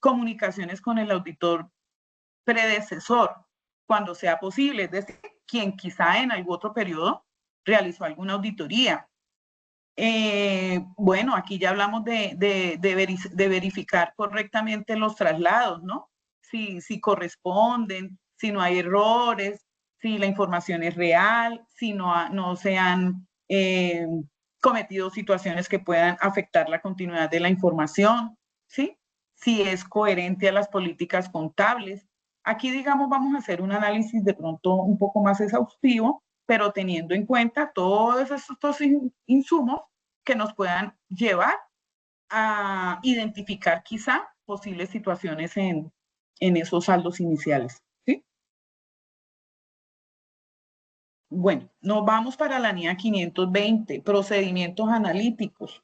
Comunicaciones con el auditor predecesor, cuando sea posible, es decir, quien quizá en algún otro periodo realizó alguna auditoría. Bueno, aquí ya hablamos de verificar correctamente los traslados, ¿no? Si corresponden, si no hay errores, si la información es real, si no se han cometido situaciones que puedan afectar la continuidad de la información, ¿sí? Si es coherente a las políticas contables. Aquí, digamos, vamos a hacer un análisis de pronto un poco más exhaustivo, pero teniendo en cuenta todos estos insumos que nos puedan llevar a identificar quizá posibles situaciones en esos saldos iniciales, ¿sí? Bueno, nos vamos para la NIA 520, procedimientos analíticos.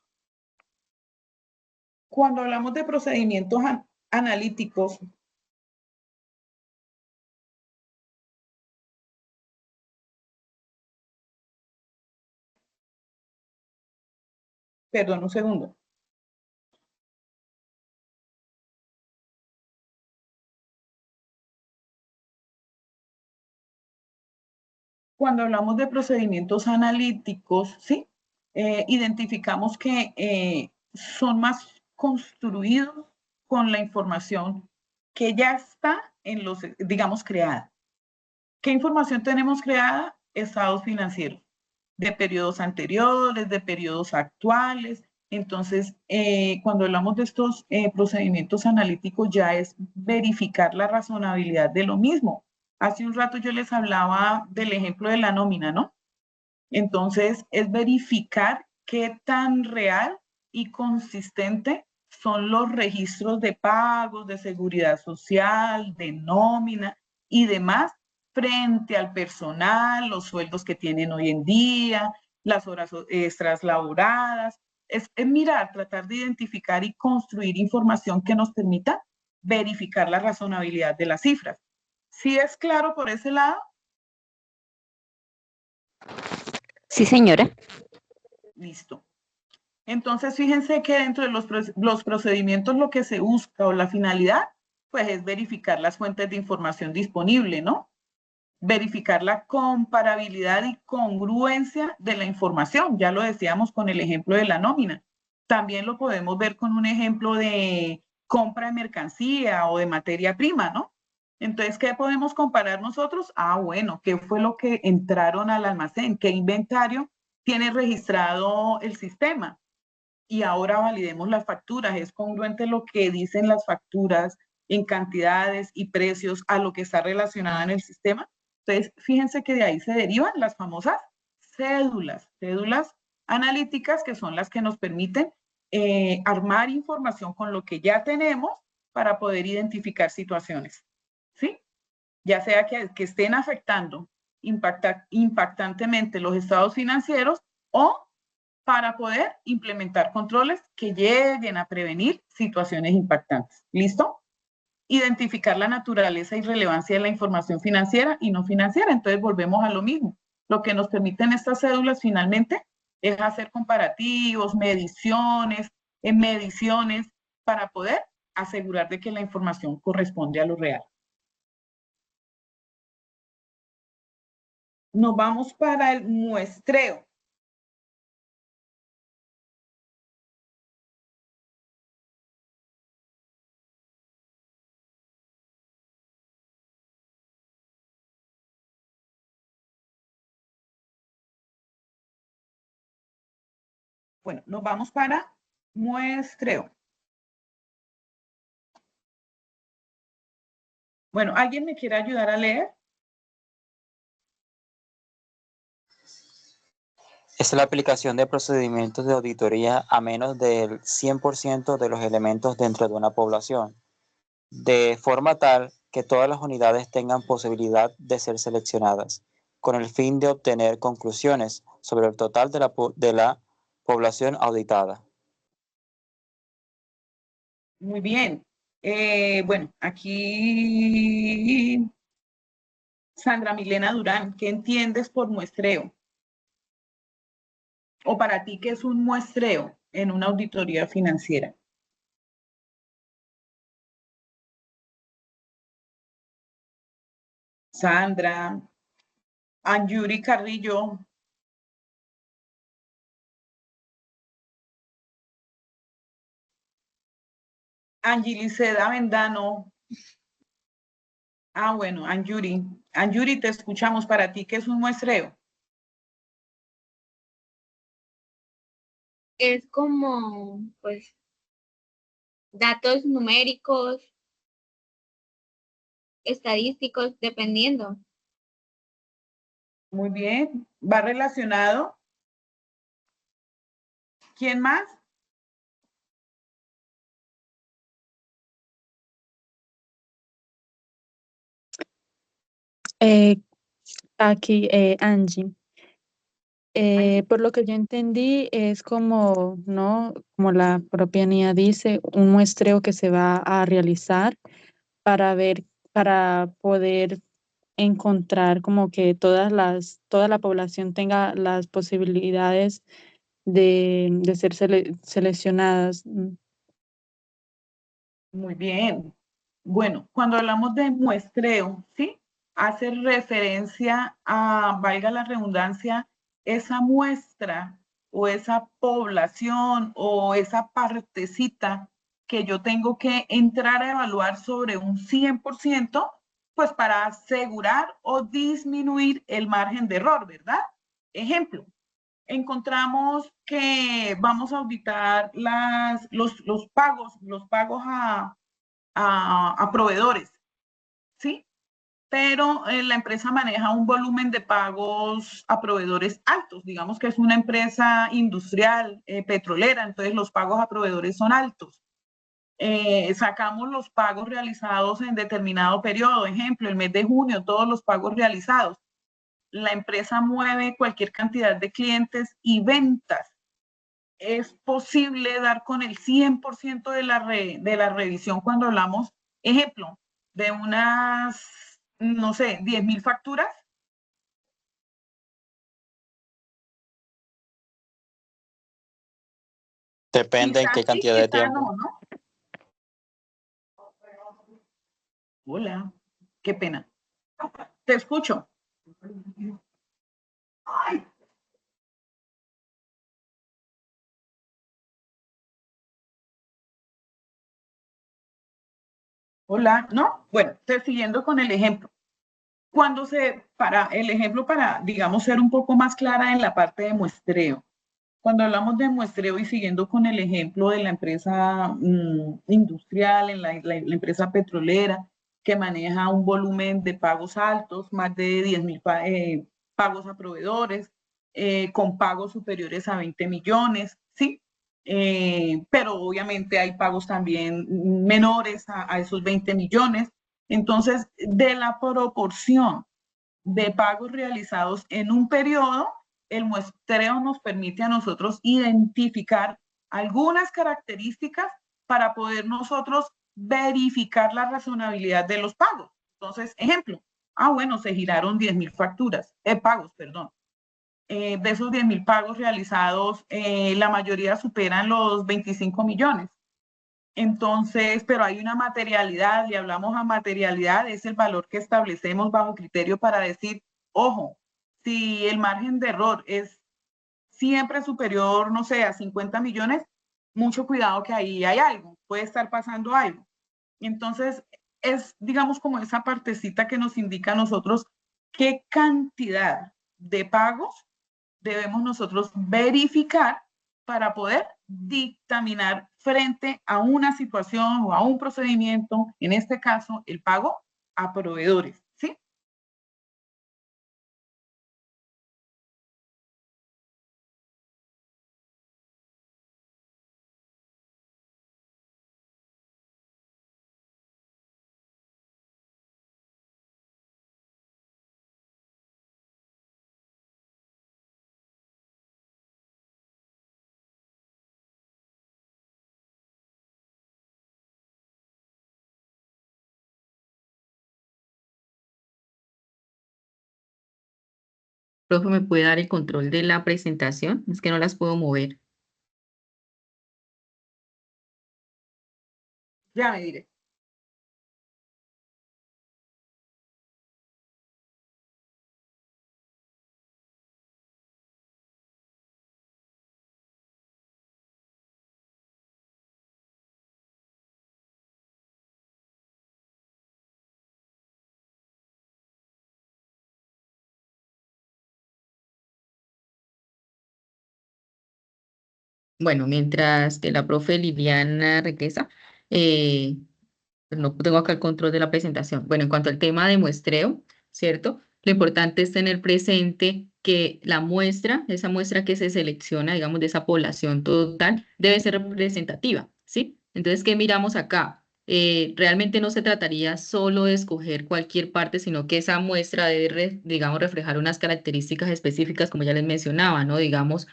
Cuando hablamos de procedimientos analíticos, perdón, un segundo. Cuando hablamos de procedimientos analíticos, ¿sí? Identificamos que son más construidos con la información que ya está en los, digamos, creada. ¿Qué información tenemos creada? Estados financieros de periodos anteriores, de periodos actuales. Entonces, cuando hablamos de estos procedimientos analíticos, ya es verificar la razonabilidad de lo mismo. Hace un rato yo les hablaba del ejemplo de la nómina, ¿no? Entonces, es verificar qué tan real y consistente son los registros de pagos, de seguridad social, de nómina y demás frente al personal, los sueldos que tienen hoy en día, las horas extras laboradas. Es mirar, tratar de identificar y construir información que nos permita verificar la razonabilidad de las cifras. ¿Sí es claro por ese lado? Sí, señora. Listo. Entonces, fíjense que dentro de los procedimientos lo que se busca o la finalidad, pues es verificar las fuentes de información disponible, ¿no? Verificar la comparabilidad y congruencia de la información. Ya lo decíamos con el ejemplo de la nómina. También lo podemos ver con un ejemplo de compra de mercancía o de materia prima, ¿no? Entonces, ¿qué podemos comparar nosotros? Bueno, ¿qué fue lo que entraron al almacén? ¿Qué inventario tiene registrado el sistema? Y ahora validemos las facturas. ¿Es congruente lo que dicen las facturas en cantidades y precios a lo que está relacionado en el sistema? Entonces, fíjense que de ahí se derivan las famosas cédulas analíticas, que son las que nos permiten armar información con lo que ya tenemos para poder identificar situaciones, ¿sí? Ya sea que estén afectando impactantemente los estados financieros o para poder implementar controles que lleguen a prevenir situaciones impactantes. ¿Listo? Identificar la naturaleza y relevancia de la información financiera y no financiera. Entonces volvemos a lo mismo. Lo que nos permiten estas cédulas finalmente es hacer comparativos, mediciones para poder asegurar de que la información corresponde a lo real. Nos vamos para el muestreo. Bueno, nos vamos para muestreo. Bueno, ¿alguien me quiere ayudar a leer? Es la aplicación de procedimientos de auditoría a menos del 100% de los elementos dentro de una población, de forma tal que todas las unidades tengan posibilidad de ser seleccionadas, con el fin de obtener conclusiones sobre el total de la población auditada. Muy bien. Bueno, aquí Sandra Milena Durán, ¿qué entiendes por muestreo? O para ti, ¿qué es un muestreo en una auditoría financiera? Sandra, Anjuri Carrillo, Angiliceda Vendano. Bueno, Anjuri. Anjuri, te escuchamos. Para ti, ¿qué es un muestreo? Es como, pues, datos numéricos, estadísticos, dependiendo. Muy bien. ¿Va relacionado? ¿Quién más? Eh, aquí, Angie. Por lo que yo entendí, es como, ¿no? Como la propia NIA dice, un muestreo que se va a realizar para ver, para poder encontrar como que toda la población tenga las posibilidades de ser seleccionadas. Muy bien. Bueno, cuando hablamos de muestreo, ¿sí? Hace referencia a, valga la redundancia, esa muestra o esa población o esa partecita que yo tengo que entrar a evaluar sobre un 100%, pues para asegurar o disminuir el margen de error, ¿verdad? Ejemplo, encontramos que vamos a auditar los pagos a proveedores, ¿sí? Pero la empresa maneja un volumen de pagos a proveedores altos, digamos que es una empresa industrial, petrolera, entonces los pagos a proveedores son altos. Sacamos los pagos realizados en determinado periodo, ejemplo, el mes de junio, todos los pagos realizados. La empresa mueve cualquier cantidad de clientes y ventas. Es posible dar con el 100% de la revisión cuando hablamos, ejemplo, de unas, no sé, 10.000 facturas. Depende en Quizás qué sí, cantidad de quizás tiempo. no, ¿no? Hola, qué pena. Te escucho. Hola, ¿no? Bueno, te siguiendo con el ejemplo. Para el ejemplo, para, digamos, ser un poco más clara en la parte de muestreo. Cuando hablamos de muestreo y siguiendo con el ejemplo de la empresa industrial, en la empresa petrolera, que maneja un volumen de pagos altos, más de 10.000 pagos a proveedores, con pagos superiores a 20 millones, ¿sí? Pero obviamente hay pagos también menores a esos 20 millones. Entonces, de la proporción de pagos realizados en un periodo, el muestreo nos permite a nosotros identificar algunas características para poder nosotros verificar la razonabilidad de los pagos. Entonces, ejemplo, bueno, se giraron 10.000 pagos, perdón. De esos 10.000 pagos realizados, la mayoría superan los 25 millones. Entonces, pero hay una materialidad, le hablamos a materialidad, es el valor que establecemos bajo criterio para decir, ojo, si el margen de error es siempre superior, no sé, a 50 millones, mucho cuidado que ahí hay algo, puede estar pasando algo. Entonces, es, digamos, como esa partecita que nos indica a nosotros qué cantidad de pagos debemos nosotros verificar para poder dictaminar frente a una situación o a un procedimiento, en este caso, el pago a proveedores. Profe, ¿me puede dar el control de la presentación? Es que no las puedo mover. Ya me diré. Bueno, mientras que la profe Liliana regresa, pues no tengo acá el control de la presentación. Bueno, en cuanto al tema de muestreo, ¿cierto? Lo importante es tener presente que la muestra, esa muestra que se selecciona, digamos, de esa población total, debe ser representativa, ¿sí? Entonces, ¿qué miramos acá? Realmente no se trataría solo de escoger cualquier parte, sino que esa muestra debe, digamos, reflejar unas características específicas, como ya les mencionaba, ¿no? Digamos,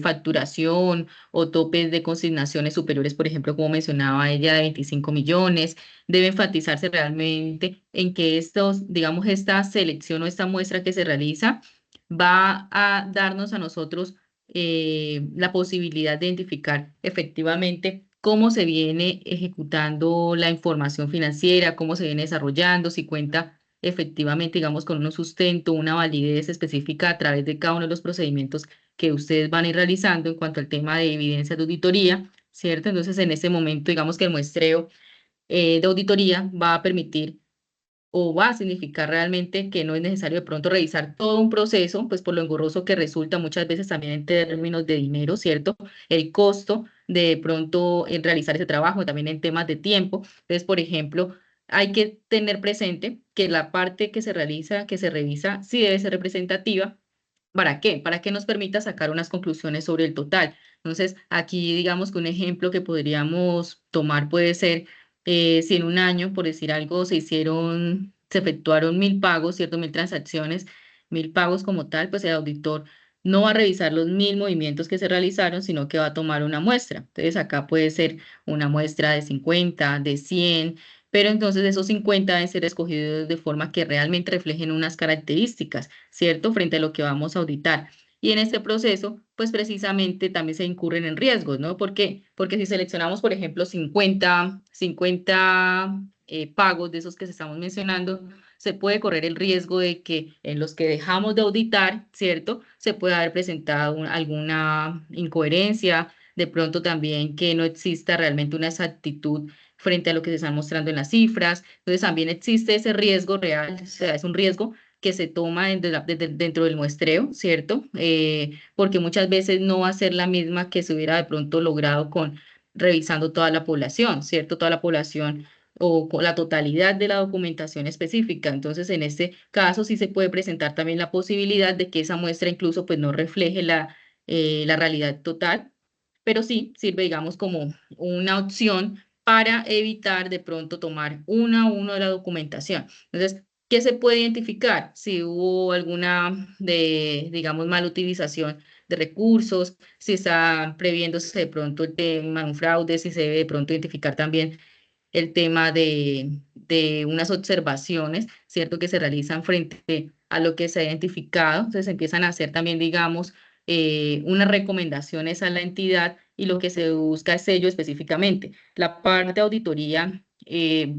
facturación o topes de consignaciones superiores, por ejemplo, como mencionaba ella, de 25 millones. Debe enfatizarse realmente en que estos, digamos, esta selección o esta muestra que se realiza va a darnos a nosotros la posibilidad de identificar efectivamente cómo se viene ejecutando la información financiera, cómo se viene desarrollando, si cuenta efectivamente, digamos, con un sustento, una validez específica a través de cada uno de los procedimientos que ustedes van a ir realizando en cuanto al tema de evidencias de auditoría, ¿cierto? Entonces, en ese momento, digamos que el muestreo de auditoría va a permitir o va a significar realmente que no es necesario de pronto revisar todo un proceso, pues por lo engorroso que resulta muchas veces también en términos de dinero, ¿cierto? El costo de pronto en realizar ese trabajo, también en temas de tiempo. Entonces, por ejemplo, hay que tener presente que la parte que se realiza, que se revisa, sí debe ser representativa. ¿Para qué? Para que nos permita sacar unas conclusiones sobre el total. Entonces, aquí digamos que un ejemplo que podríamos tomar puede ser si en un año, por decir algo, se efectuaron 1000 pagos, ¿cierto? 1000 transacciones, 1000 pagos como tal, pues el auditor no va a revisar los 1000 movimientos que se realizaron, sino que va a tomar una muestra. Entonces, acá puede ser una muestra de 50, de 100, pero entonces esos 50 deben ser escogidos de forma que realmente reflejen unas características, ¿cierto? Frente a lo que vamos a auditar. Y en este proceso, pues precisamente también se incurren en riesgos, ¿no? ¿Por qué? Porque si seleccionamos, por ejemplo, 50 pagos de esos que estamos mencionando, se puede correr el riesgo de que en los que dejamos de auditar, ¿cierto? Se puede haber presentado alguna incoherencia, de pronto también que no exista realmente una exactitud frente a lo que se están mostrando en las cifras. Entonces también existe ese riesgo real, o sea, es un riesgo que se toma dentro del muestreo, ¿cierto? Porque muchas veces no va a ser la misma que se hubiera de pronto logrado con revisando toda la población, ¿cierto? Toda la población o con la totalidad de la documentación específica. Entonces, en este caso sí se puede presentar también la posibilidad de que esa muestra incluso pues no refleje la realidad total, pero sí sirve, digamos, como una opción para evitar de pronto tomar una a uno de la documentación. Entonces, ¿qué se puede identificar? Si hubo alguna digamos, mala utilización de recursos, si está previéndose de pronto el tema de un fraude, si se debe de pronto identificar también el tema de unas observaciones, ¿cierto? Que se realizan frente a lo que se ha identificado. Entonces empiezan a hacer también, digamos, unas recomendaciones a la entidad y lo que se busca es ello específicamente. La parte de auditoría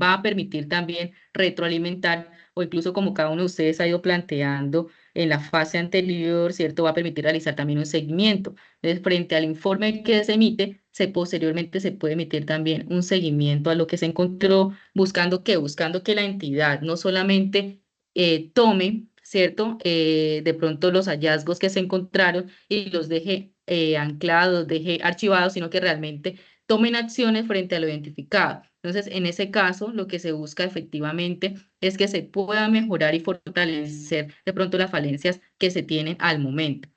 va a permitir también retroalimentar o incluso como cada uno de ustedes ha ido planteando en la fase anterior, ¿cierto? Va a permitir realizar también un seguimiento. Entonces, frente al informe que se emite, posteriormente se puede emitir también un seguimiento a lo que se encontró, buscando qué, buscando que la entidad no solamente tome, ¿cierto? De pronto los hallazgos que se encontraron y los deje anclados, deje archivados, sino que realmente tomen acciones frente a lo identificado. Entonces, en ese caso, lo que se busca efectivamente es que se pueda mejorar y fortalecer de pronto las falencias que se tienen al momento.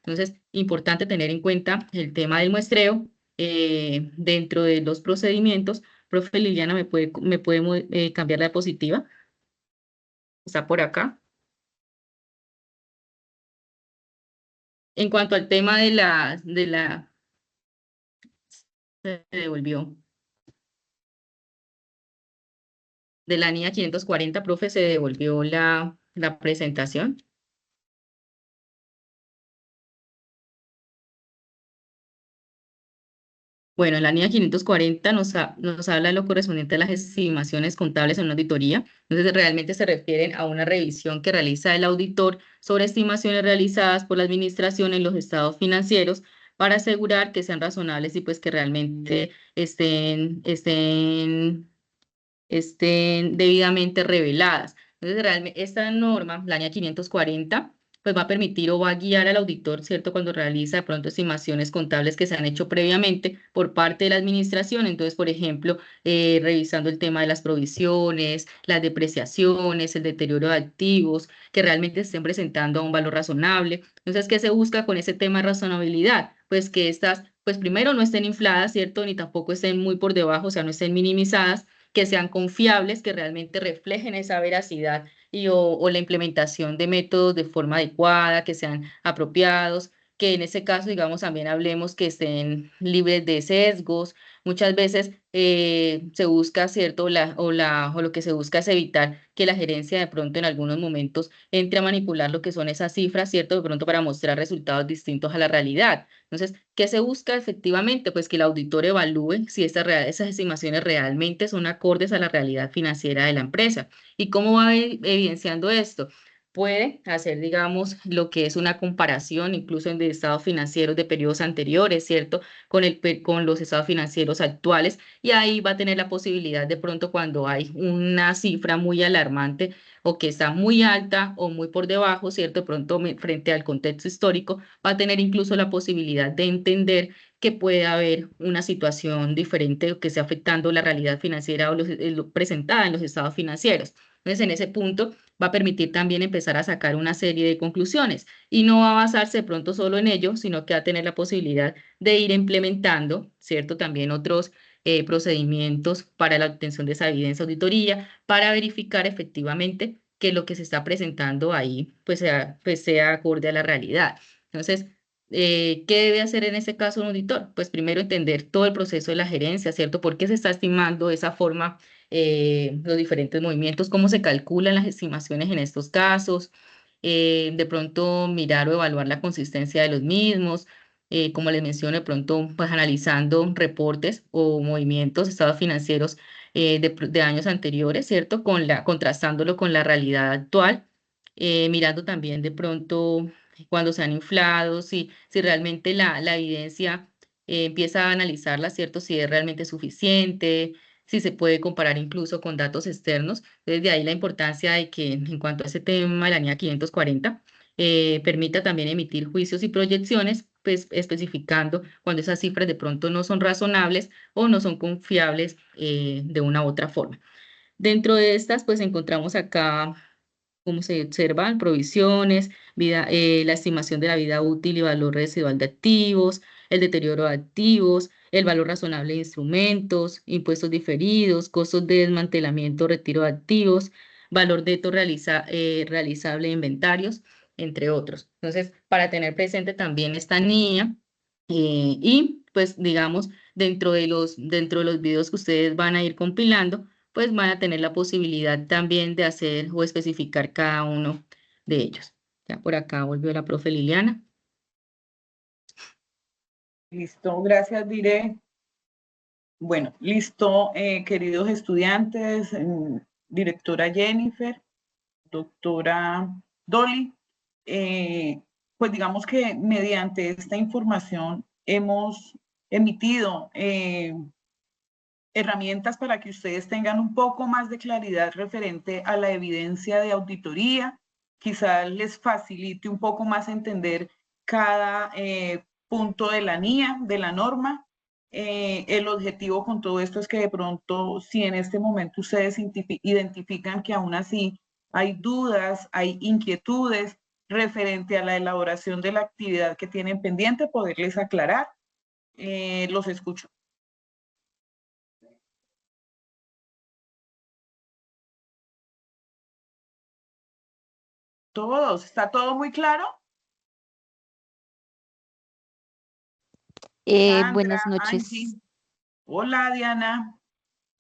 Entonces, importante tener en cuenta el tema del muestreo dentro de los procedimientos. Profe Liliana, ¿me puede cambiar la diapositiva? Está por acá. En cuanto al tema se devolvió. De la NIA 540, profe, se devolvió la presentación. Bueno, en la línea 540 nos habla de lo correspondiente a las estimaciones contables en una auditoría. Entonces, realmente se refieren a una revisión que realiza el auditor sobre estimaciones realizadas por la administración en los estados financieros para asegurar que sean razonables y pues que realmente estén debidamente reveladas. Entonces, realmente esta norma, la línea 540, pues va a permitir o va a guiar al auditor, ¿cierto? Cuando realiza de pronto estimaciones contables que se han hecho previamente por parte de la administración. Entonces, por ejemplo, revisando el tema de las provisiones, las depreciaciones, el deterioro de activos, que realmente estén presentando a un valor razonable. Entonces, ¿qué se busca con ese tema de razonabilidad? Pues que estas, pues primero no estén infladas, ¿cierto? Ni tampoco estén muy por debajo, o sea, no estén minimizadas, que sean confiables, que realmente reflejen esa veracidad o la implementación de métodos de forma adecuada, que sean apropiados, que en ese caso, digamos, también hablemos que estén libres de sesgos. Muchas veces se busca, ¿cierto? O lo que se busca es evitar que la gerencia de pronto en algunos momentos entre a manipular lo que son esas cifras, ¿cierto? De pronto para mostrar resultados distintos a la realidad. Entonces, ¿qué se busca efectivamente? Pues que el auditor evalúe si esas estimaciones realmente son acordes a la realidad financiera de la empresa. ¿Y cómo va evidenciando esto? Puede hacer, digamos, lo que es una comparación incluso de estados financieros de periodos anteriores, ¿cierto? Con los estados financieros actuales, y ahí va a tener la posibilidad de pronto cuando hay una cifra muy alarmante o que está muy alta o muy por debajo, ¿cierto? De pronto frente al contexto histórico, va a tener incluso la posibilidad de entender que puede haber una situación diferente o que esté afectando la realidad financiera o presentada en los estados financieros. Entonces, en ese punto va a permitir también empezar a sacar una serie de conclusiones y no va a basarse de pronto solo en ello, sino que va a tener la posibilidad de ir implementando, ¿cierto? También otros procedimientos para la obtención de esa evidencia auditoría, para verificar efectivamente que lo que se está presentando ahí pues sea acorde a la realidad. Entonces, ¿qué debe hacer en ese caso un auditor? Pues primero entender todo el proceso de la gerencia, ¿cierto? ¿Por qué se está estimando de esa forma los diferentes movimientos? ¿Cómo se calculan las estimaciones en estos casos? De pronto mirar o evaluar la consistencia de los mismos. Como les menciono, de pronto pues analizando reportes o movimientos, estados financieros de años anteriores, ¿cierto? Contrastándolo con la realidad actual, mirando también de pronto cuando se han inflado, si realmente la evidencia empieza a analizarla, ¿cierto? Si es realmente suficiente, si se puede comparar incluso con datos externos. Desde ahí la importancia de que en cuanto a ese tema de la línea 540, permita también emitir juicios y proyecciones, pues especificando cuando esas cifras de pronto no son razonables o no son confiables de una u otra forma. Dentro de estas, pues encontramos acá cómo se observan provisiones, la estimación de la vida útil y valor residual de activos, el deterioro de activos, el valor razonable de instrumentos, impuestos diferidos, costos de desmantelamiento, retiro de activos, valor neto realizable de inventarios, entre otros. Entonces, para tener presente también esta niña y pues digamos, dentro de los videos que ustedes van a ir compilando, pues van a tener la posibilidad también de hacer o especificar cada uno de ellos. Ya por acá volvió la profe Liliana. Listo, gracias, Diré. Bueno, listo, queridos estudiantes, directora Jennifer, doctora Dolly. Pues digamos que mediante esta información hemos emitido herramientas para que ustedes tengan un poco más de claridad referente a la evidencia de auditoría, quizás les facilite un poco más entender cada punto de la NIA, de la norma. El objetivo con todo esto es que de pronto, si en este momento ustedes identifican que aún así hay dudas, hay inquietudes referente a la elaboración de la actividad que tienen pendiente, poderles aclarar. Los escucho. Todos, ¿está todo muy claro? Sandra, Buenas Angie. noches. Hola, Diana.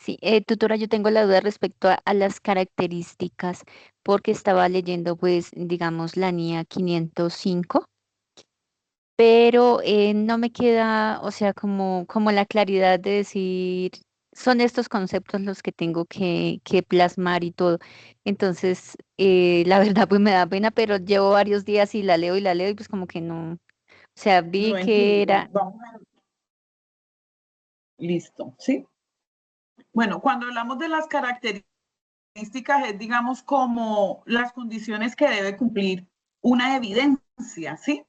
Sí, tutora, yo tengo la duda respecto a las características, porque estaba leyendo, pues, digamos, la NIA 505, pero no me queda, o sea, como la claridad de decir, son estos conceptos los que tengo que plasmar y todo. Entonces, la verdad, pues me da pena, pero llevo varios días y la leo y pues como que no, o sea, vi No que entiendo. era, Vamos a... Listo, ¿sí? Bueno, cuando hablamos de las características, es, digamos, como las condiciones que debe cumplir una evidencia, ¿sí?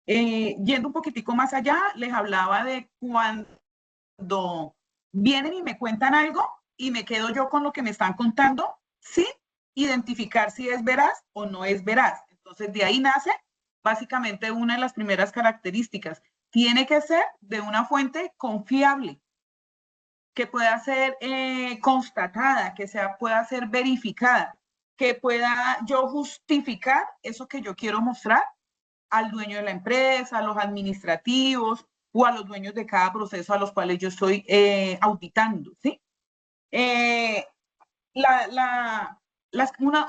Yendo un poquitico más allá, les hablaba de cuando vienen y me cuentan algo y me quedo yo con lo que me están contando, ¿sí? Identificar si es veraz o no es veraz. Entonces, de ahí nace básicamente una de las primeras características. Tiene que ser de una fuente confiable, que pueda ser constatada, que pueda ser verificada, que pueda yo justificar eso que yo quiero mostrar al dueño de la empresa, a los administrativos o a los dueños de cada proceso a los cuales yo estoy auditando, ¿sí?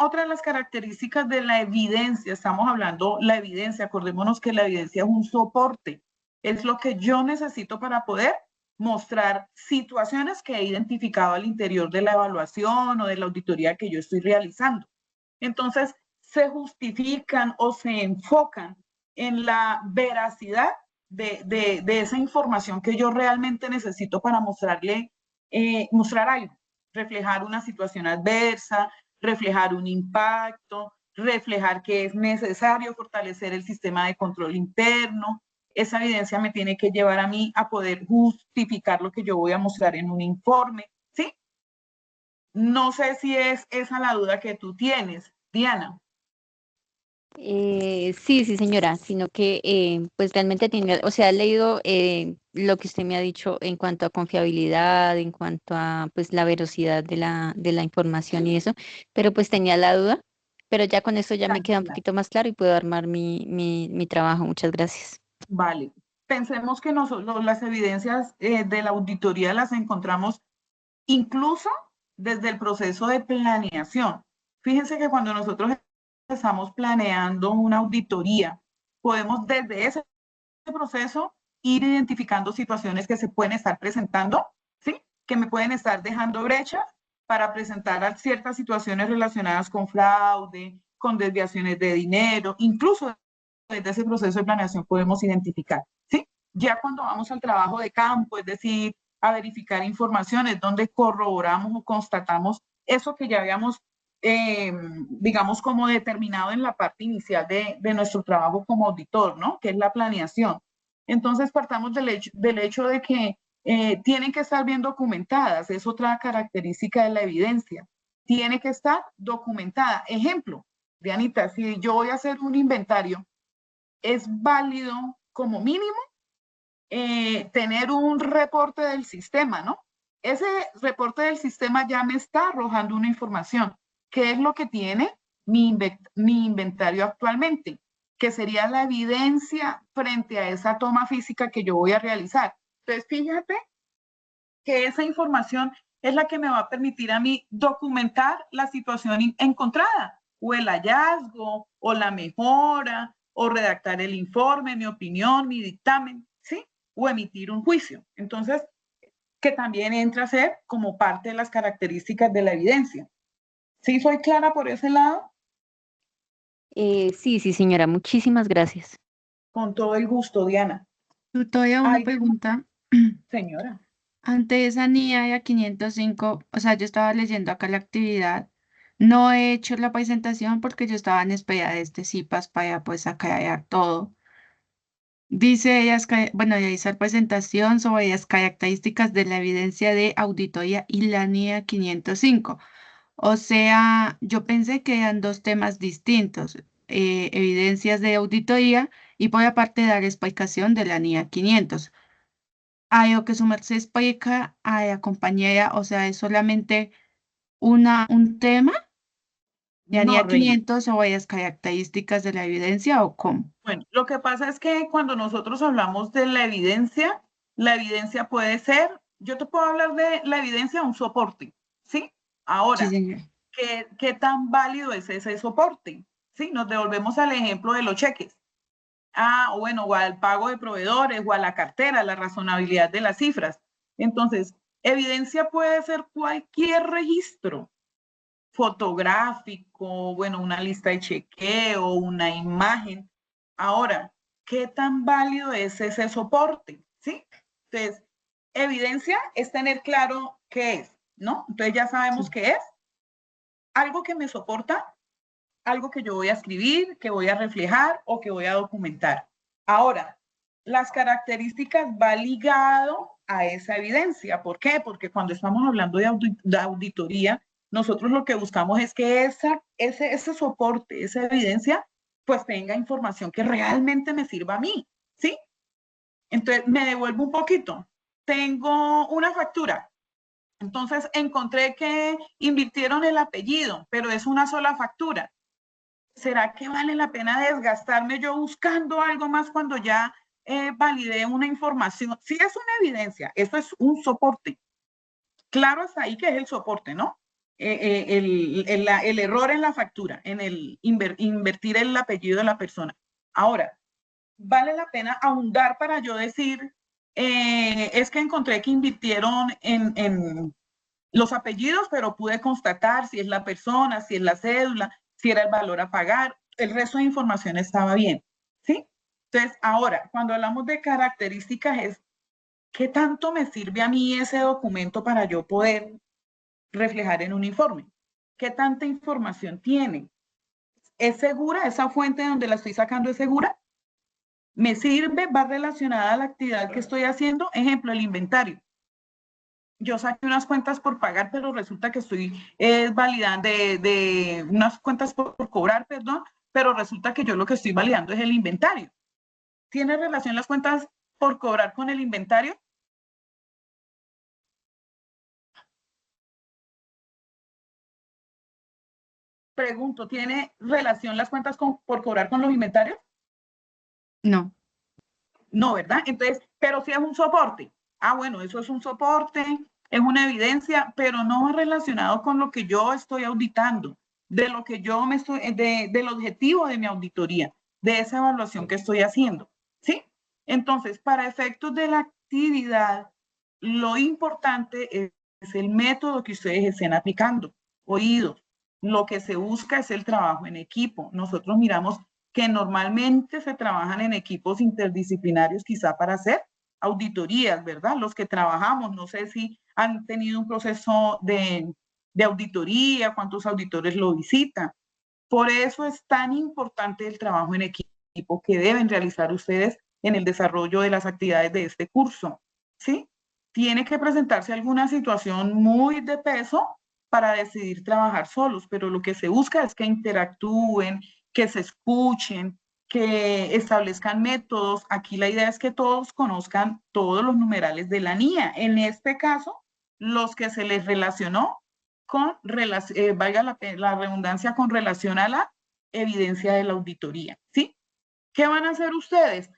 Otra de las características de la evidencia, estamos hablando la evidencia, acordémonos que la evidencia es un soporte, es lo que yo necesito para poder mostrar situaciones que he identificado al interior de la evaluación o de la auditoría que yo estoy realizando. Entonces, se justifican o se enfocan en la veracidad de esa información que yo realmente necesito para mostrar algo, reflejar una situación adversa, reflejar un impacto, reflejar que es necesario fortalecer el sistema de control interno. Esa evidencia me tiene que llevar a mí a poder justificar lo que yo voy a mostrar en un informe, ¿sí? No sé si es esa la duda que tú tienes, Diana. sí, señora, sino que pues realmente tiene, o sea, he leído lo que usted me ha dicho en cuanto a confiabilidad, en cuanto a pues la veracidad de la información y eso, pero pues tenía la duda, pero ya con eso ya me queda un Tranquila. poquito más claro y puedo armar mi trabajo. Muchas gracias. Vale. Pensemos que nosotros las evidencias de la auditoría las encontramos incluso desde el proceso de planeación. Fíjense que cuando nosotros estamos planeando una auditoría, podemos desde ese proceso ir identificando situaciones que se pueden estar presentando, ¿sí? Que me pueden estar dejando brechas para presentar ciertas situaciones relacionadas con fraude, con desviaciones de dinero, incluso desde ese proceso de planeación podemos identificar, ¿sí? Ya cuando vamos al trabajo de campo, es decir, a verificar informaciones donde corroboramos o constatamos eso que ya habíamos, digamos, como determinado en la parte inicial de nuestro trabajo como auditor, ¿no? Que es la planeación. Entonces, partamos del hecho de que tienen que estar bien documentadas, es otra característica de la evidencia. Tiene que estar documentada. Ejemplo, Dianita, si yo voy a hacer un inventario, es válido como mínimo tener un reporte del sistema, ¿no? Ese reporte del sistema ya me está arrojando una información. ¿Qué es lo que tiene mi inventario actualmente? Que sería la evidencia frente a esa toma física que yo voy a realizar. Entonces, fíjate que esa información es la que me va a permitir a mí documentar la situación encontrada, o el hallazgo, o la mejora, o redactar el informe, mi opinión, mi dictamen, ¿sí? O emitir un juicio. Entonces, que también entra a ser como parte de las características de la evidencia. ¿Sí soy clara por ese lado? Sí, señora, muchísimas gracias. Con todo el gusto, Diana. Tutoria, una Ay, pregunta. señora. Ante esa NIA 505, o sea, yo estaba leyendo acá la actividad. No he hecho la presentación porque yo estaba en espera de este CIPAS para pues aclarar todo. Dice ellas que, bueno, ya hice la presentación sobre las características de la evidencia de auditoría y la NIA 505. O sea, yo pensé que eran dos temas distintos, evidencias de auditoría y por aparte dar explicación de la NIA 500. A lo que su merced explica a la compañera, o sea, es solamente un tema de No, NIA Reina. 500 o varias características de la evidencia o cómo. Bueno, lo que pasa es que cuando nosotros hablamos de la evidencia puede ser, yo te puedo hablar de la evidencia un soporte, ¿sí? Sí, Ahora, señor. ¿qué tan válido es ese soporte? ¿Sí? Nos devolvemos al ejemplo de los cheques. o bueno, o al pago de proveedores, o a la cartera, la razonabilidad de las cifras. Entonces, evidencia puede ser cualquier registro fotográfico, bueno, una lista de chequeo, una imagen. Ahora, ¿qué tan válido es ese soporte? ¿Sí? Entonces, evidencia es tener claro qué es, ¿no? Entonces ya sabemos qué es. Algo que me soporta, algo que yo voy a escribir, que voy a reflejar o que voy a documentar. Ahora, las características va ligado a esa evidencia. ¿Por qué? Porque cuando estamos hablando de auditoría, nosotros lo que buscamos es que ese soporte, esa evidencia, pues tenga información que realmente me sirva a mí, ¿sí? Entonces, me devuelvo un poquito. Tengo una factura. Entonces, encontré que invirtieron el apellido, pero es una sola factura. ¿Será que vale la pena desgastarme yo buscando algo más cuando ya validé una información? Sí, es una evidencia, eso es un soporte. Claro, hasta ahí que es el soporte, ¿no? El error en la factura, en el invertir el apellido de la persona. Ahora, vale la pena ahondar para yo decir, es que encontré que invirtieron en los apellidos, pero pude constatar si es la persona, si es la cédula, si era el valor a pagar, el resto de información estaba bien, ¿sí? Entonces, ahora, cuando hablamos de características es, ¿qué tanto me sirve a mí ese documento para yo poder reflejar en un informe? ¿Qué tanta información tiene? ¿Es segura? ¿Esa fuente donde la estoy sacando es segura? ¿Me sirve? ¿Va relacionada a la actividad que estoy haciendo? Ejemplo, el inventario. Yo saqué unas cuentas por pagar, pero resulta que estoy validando de unas cuentas por cobrar, perdón, pero resulta que yo lo que estoy validando es el inventario. ¿Tiene relación las cuentas por cobrar con el inventario? Pregunto, ¿tiene relación las cuentas por cobrar con los inventarios? No. No, ¿verdad? Entonces, pero sí es un soporte. Bueno, eso es un soporte, es una evidencia, pero no va relacionado con lo que yo estoy auditando, de lo que yo me estoy, del objetivo de mi auditoría, de esa evaluación que estoy haciendo, ¿sí? Entonces, para efectos de la actividad, lo importante es el método que ustedes estén aplicando, oídos. Lo que se busca es el trabajo en equipo. Nosotros miramos que normalmente se trabajan en equipos interdisciplinarios quizá para hacer auditorías, ¿verdad? Los que trabajamos, no sé si han tenido un proceso de auditoría, cuántos auditores lo visitan. Por eso es tan importante el trabajo en equipo que deben realizar ustedes en el desarrollo de las actividades de este curso, ¿sí? Tiene que presentarse alguna situación muy de peso para decidir trabajar solos, pero lo que se busca es que interactúen, que se escuchen, que establezcan métodos. Aquí la idea es que todos conozcan todos los numerales de la NIA. En este caso, los que se les relacionó con, valga la redundancia, con relación a la evidencia de la auditoría, ¿sí? ¿Qué van a hacer ustedes?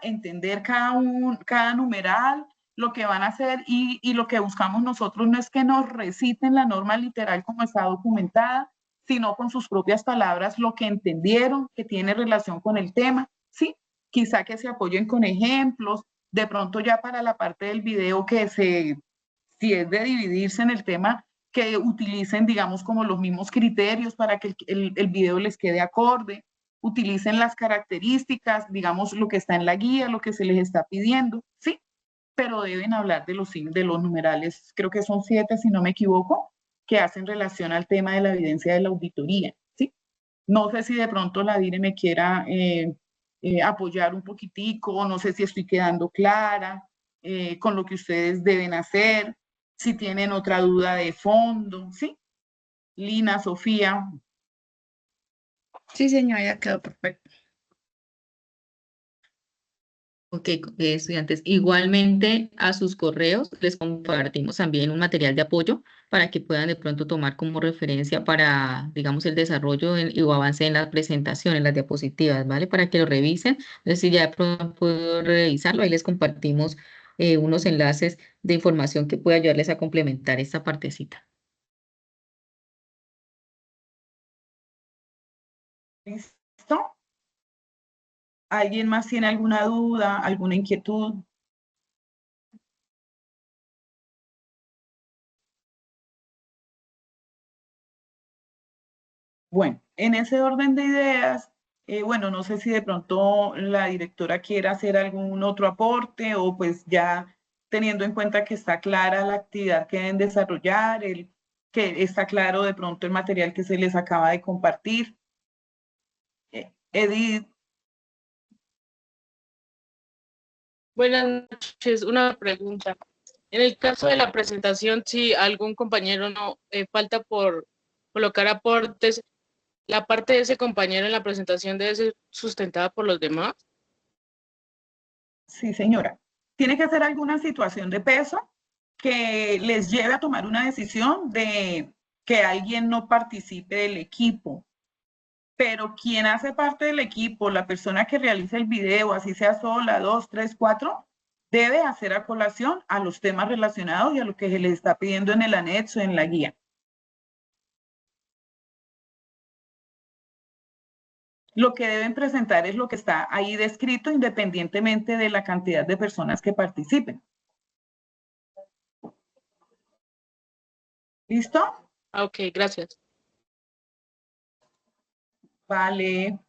Entender cada numeral, lo que van a hacer y lo que buscamos nosotros no es que nos reciten la norma literal como está documentada, sino con sus propias palabras lo que entendieron, que tiene relación con el tema, ¿sí? Quizá que se apoyen con ejemplos, de pronto ya para la parte del video si es de dividirse en el tema, que utilicen, digamos, como los mismos criterios para que el video les quede acorde, utilicen las características, digamos, lo que está en la guía, lo que se les está pidiendo, ¿sí? Pero deben hablar de los numerales, creo que son 7, si no me equivoco, que hacen relación al tema de la evidencia de la auditoría, ¿sí? No sé si de pronto la DIRE me quiera apoyar un poquitico, no sé si estoy quedando clara con lo que ustedes deben hacer, si tienen otra duda de fondo, ¿sí? Lina, Sofía. Sí, señora, ya quedó perfecto. Ok, estudiantes, igualmente a sus correos les compartimos también un material de apoyo para que puedan de pronto tomar como referencia para, digamos, el desarrollo o avance en la presentación, en las diapositivas, ¿vale? Para que lo revisen. Entonces, si ya de pronto puedo revisarlo, ahí les compartimos unos enlaces de información que puede ayudarles a complementar esta partecita. ¿Listo? ¿Alguien más tiene alguna duda, alguna inquietud? Bueno, en ese orden de ideas, bueno, no sé si de pronto la directora quiera hacer algún otro aporte o pues ya teniendo en cuenta que está clara la actividad que deben desarrollar, que está claro de pronto el material que se les acaba de compartir. Edith. Buenas noches, una pregunta. En el caso de la presentación, si algún compañero no falta por colocar aportes, ¿la parte de ese compañero en la presentación debe ser sustentada por los demás? Sí, señora. Tiene que ser alguna situación de peso que les lleve a tomar una decisión de que alguien no participe del equipo. Pero quien hace parte del equipo, la persona que realiza el video, así sea sola, 2, 3, 4, debe hacer a colación a los temas relacionados y a lo que se les está pidiendo en el anexo, en la guía. Lo que deben presentar es lo que está ahí descrito, independientemente de la cantidad de personas que participen. ¿Listo? Ok, gracias. Vale.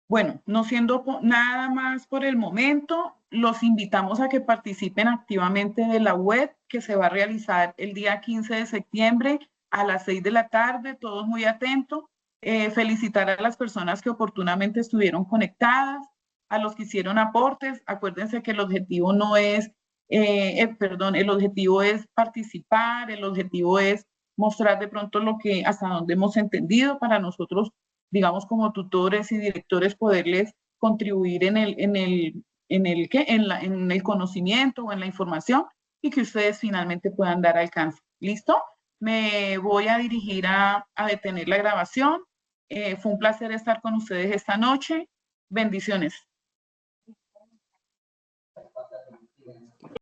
Bueno, no siendo nada más por el momento, los invitamos a que participen activamente de la web que se va a realizar el día 15 de septiembre a las 6 de la tarde, todos muy atentos. Felicitar a las personas que oportunamente estuvieron conectadas, a los que hicieron aportes. Acuérdense que el objetivo no es, el objetivo es participar, el objetivo es mostrar de pronto hasta donde hemos entendido para nosotros, digamos, como tutores y directores, poderles contribuir en el conocimiento o en la información y que ustedes finalmente puedan dar alcance. ¿Listo? Me voy a dirigir a detener la grabación. Fue un placer estar con ustedes esta noche. Bendiciones.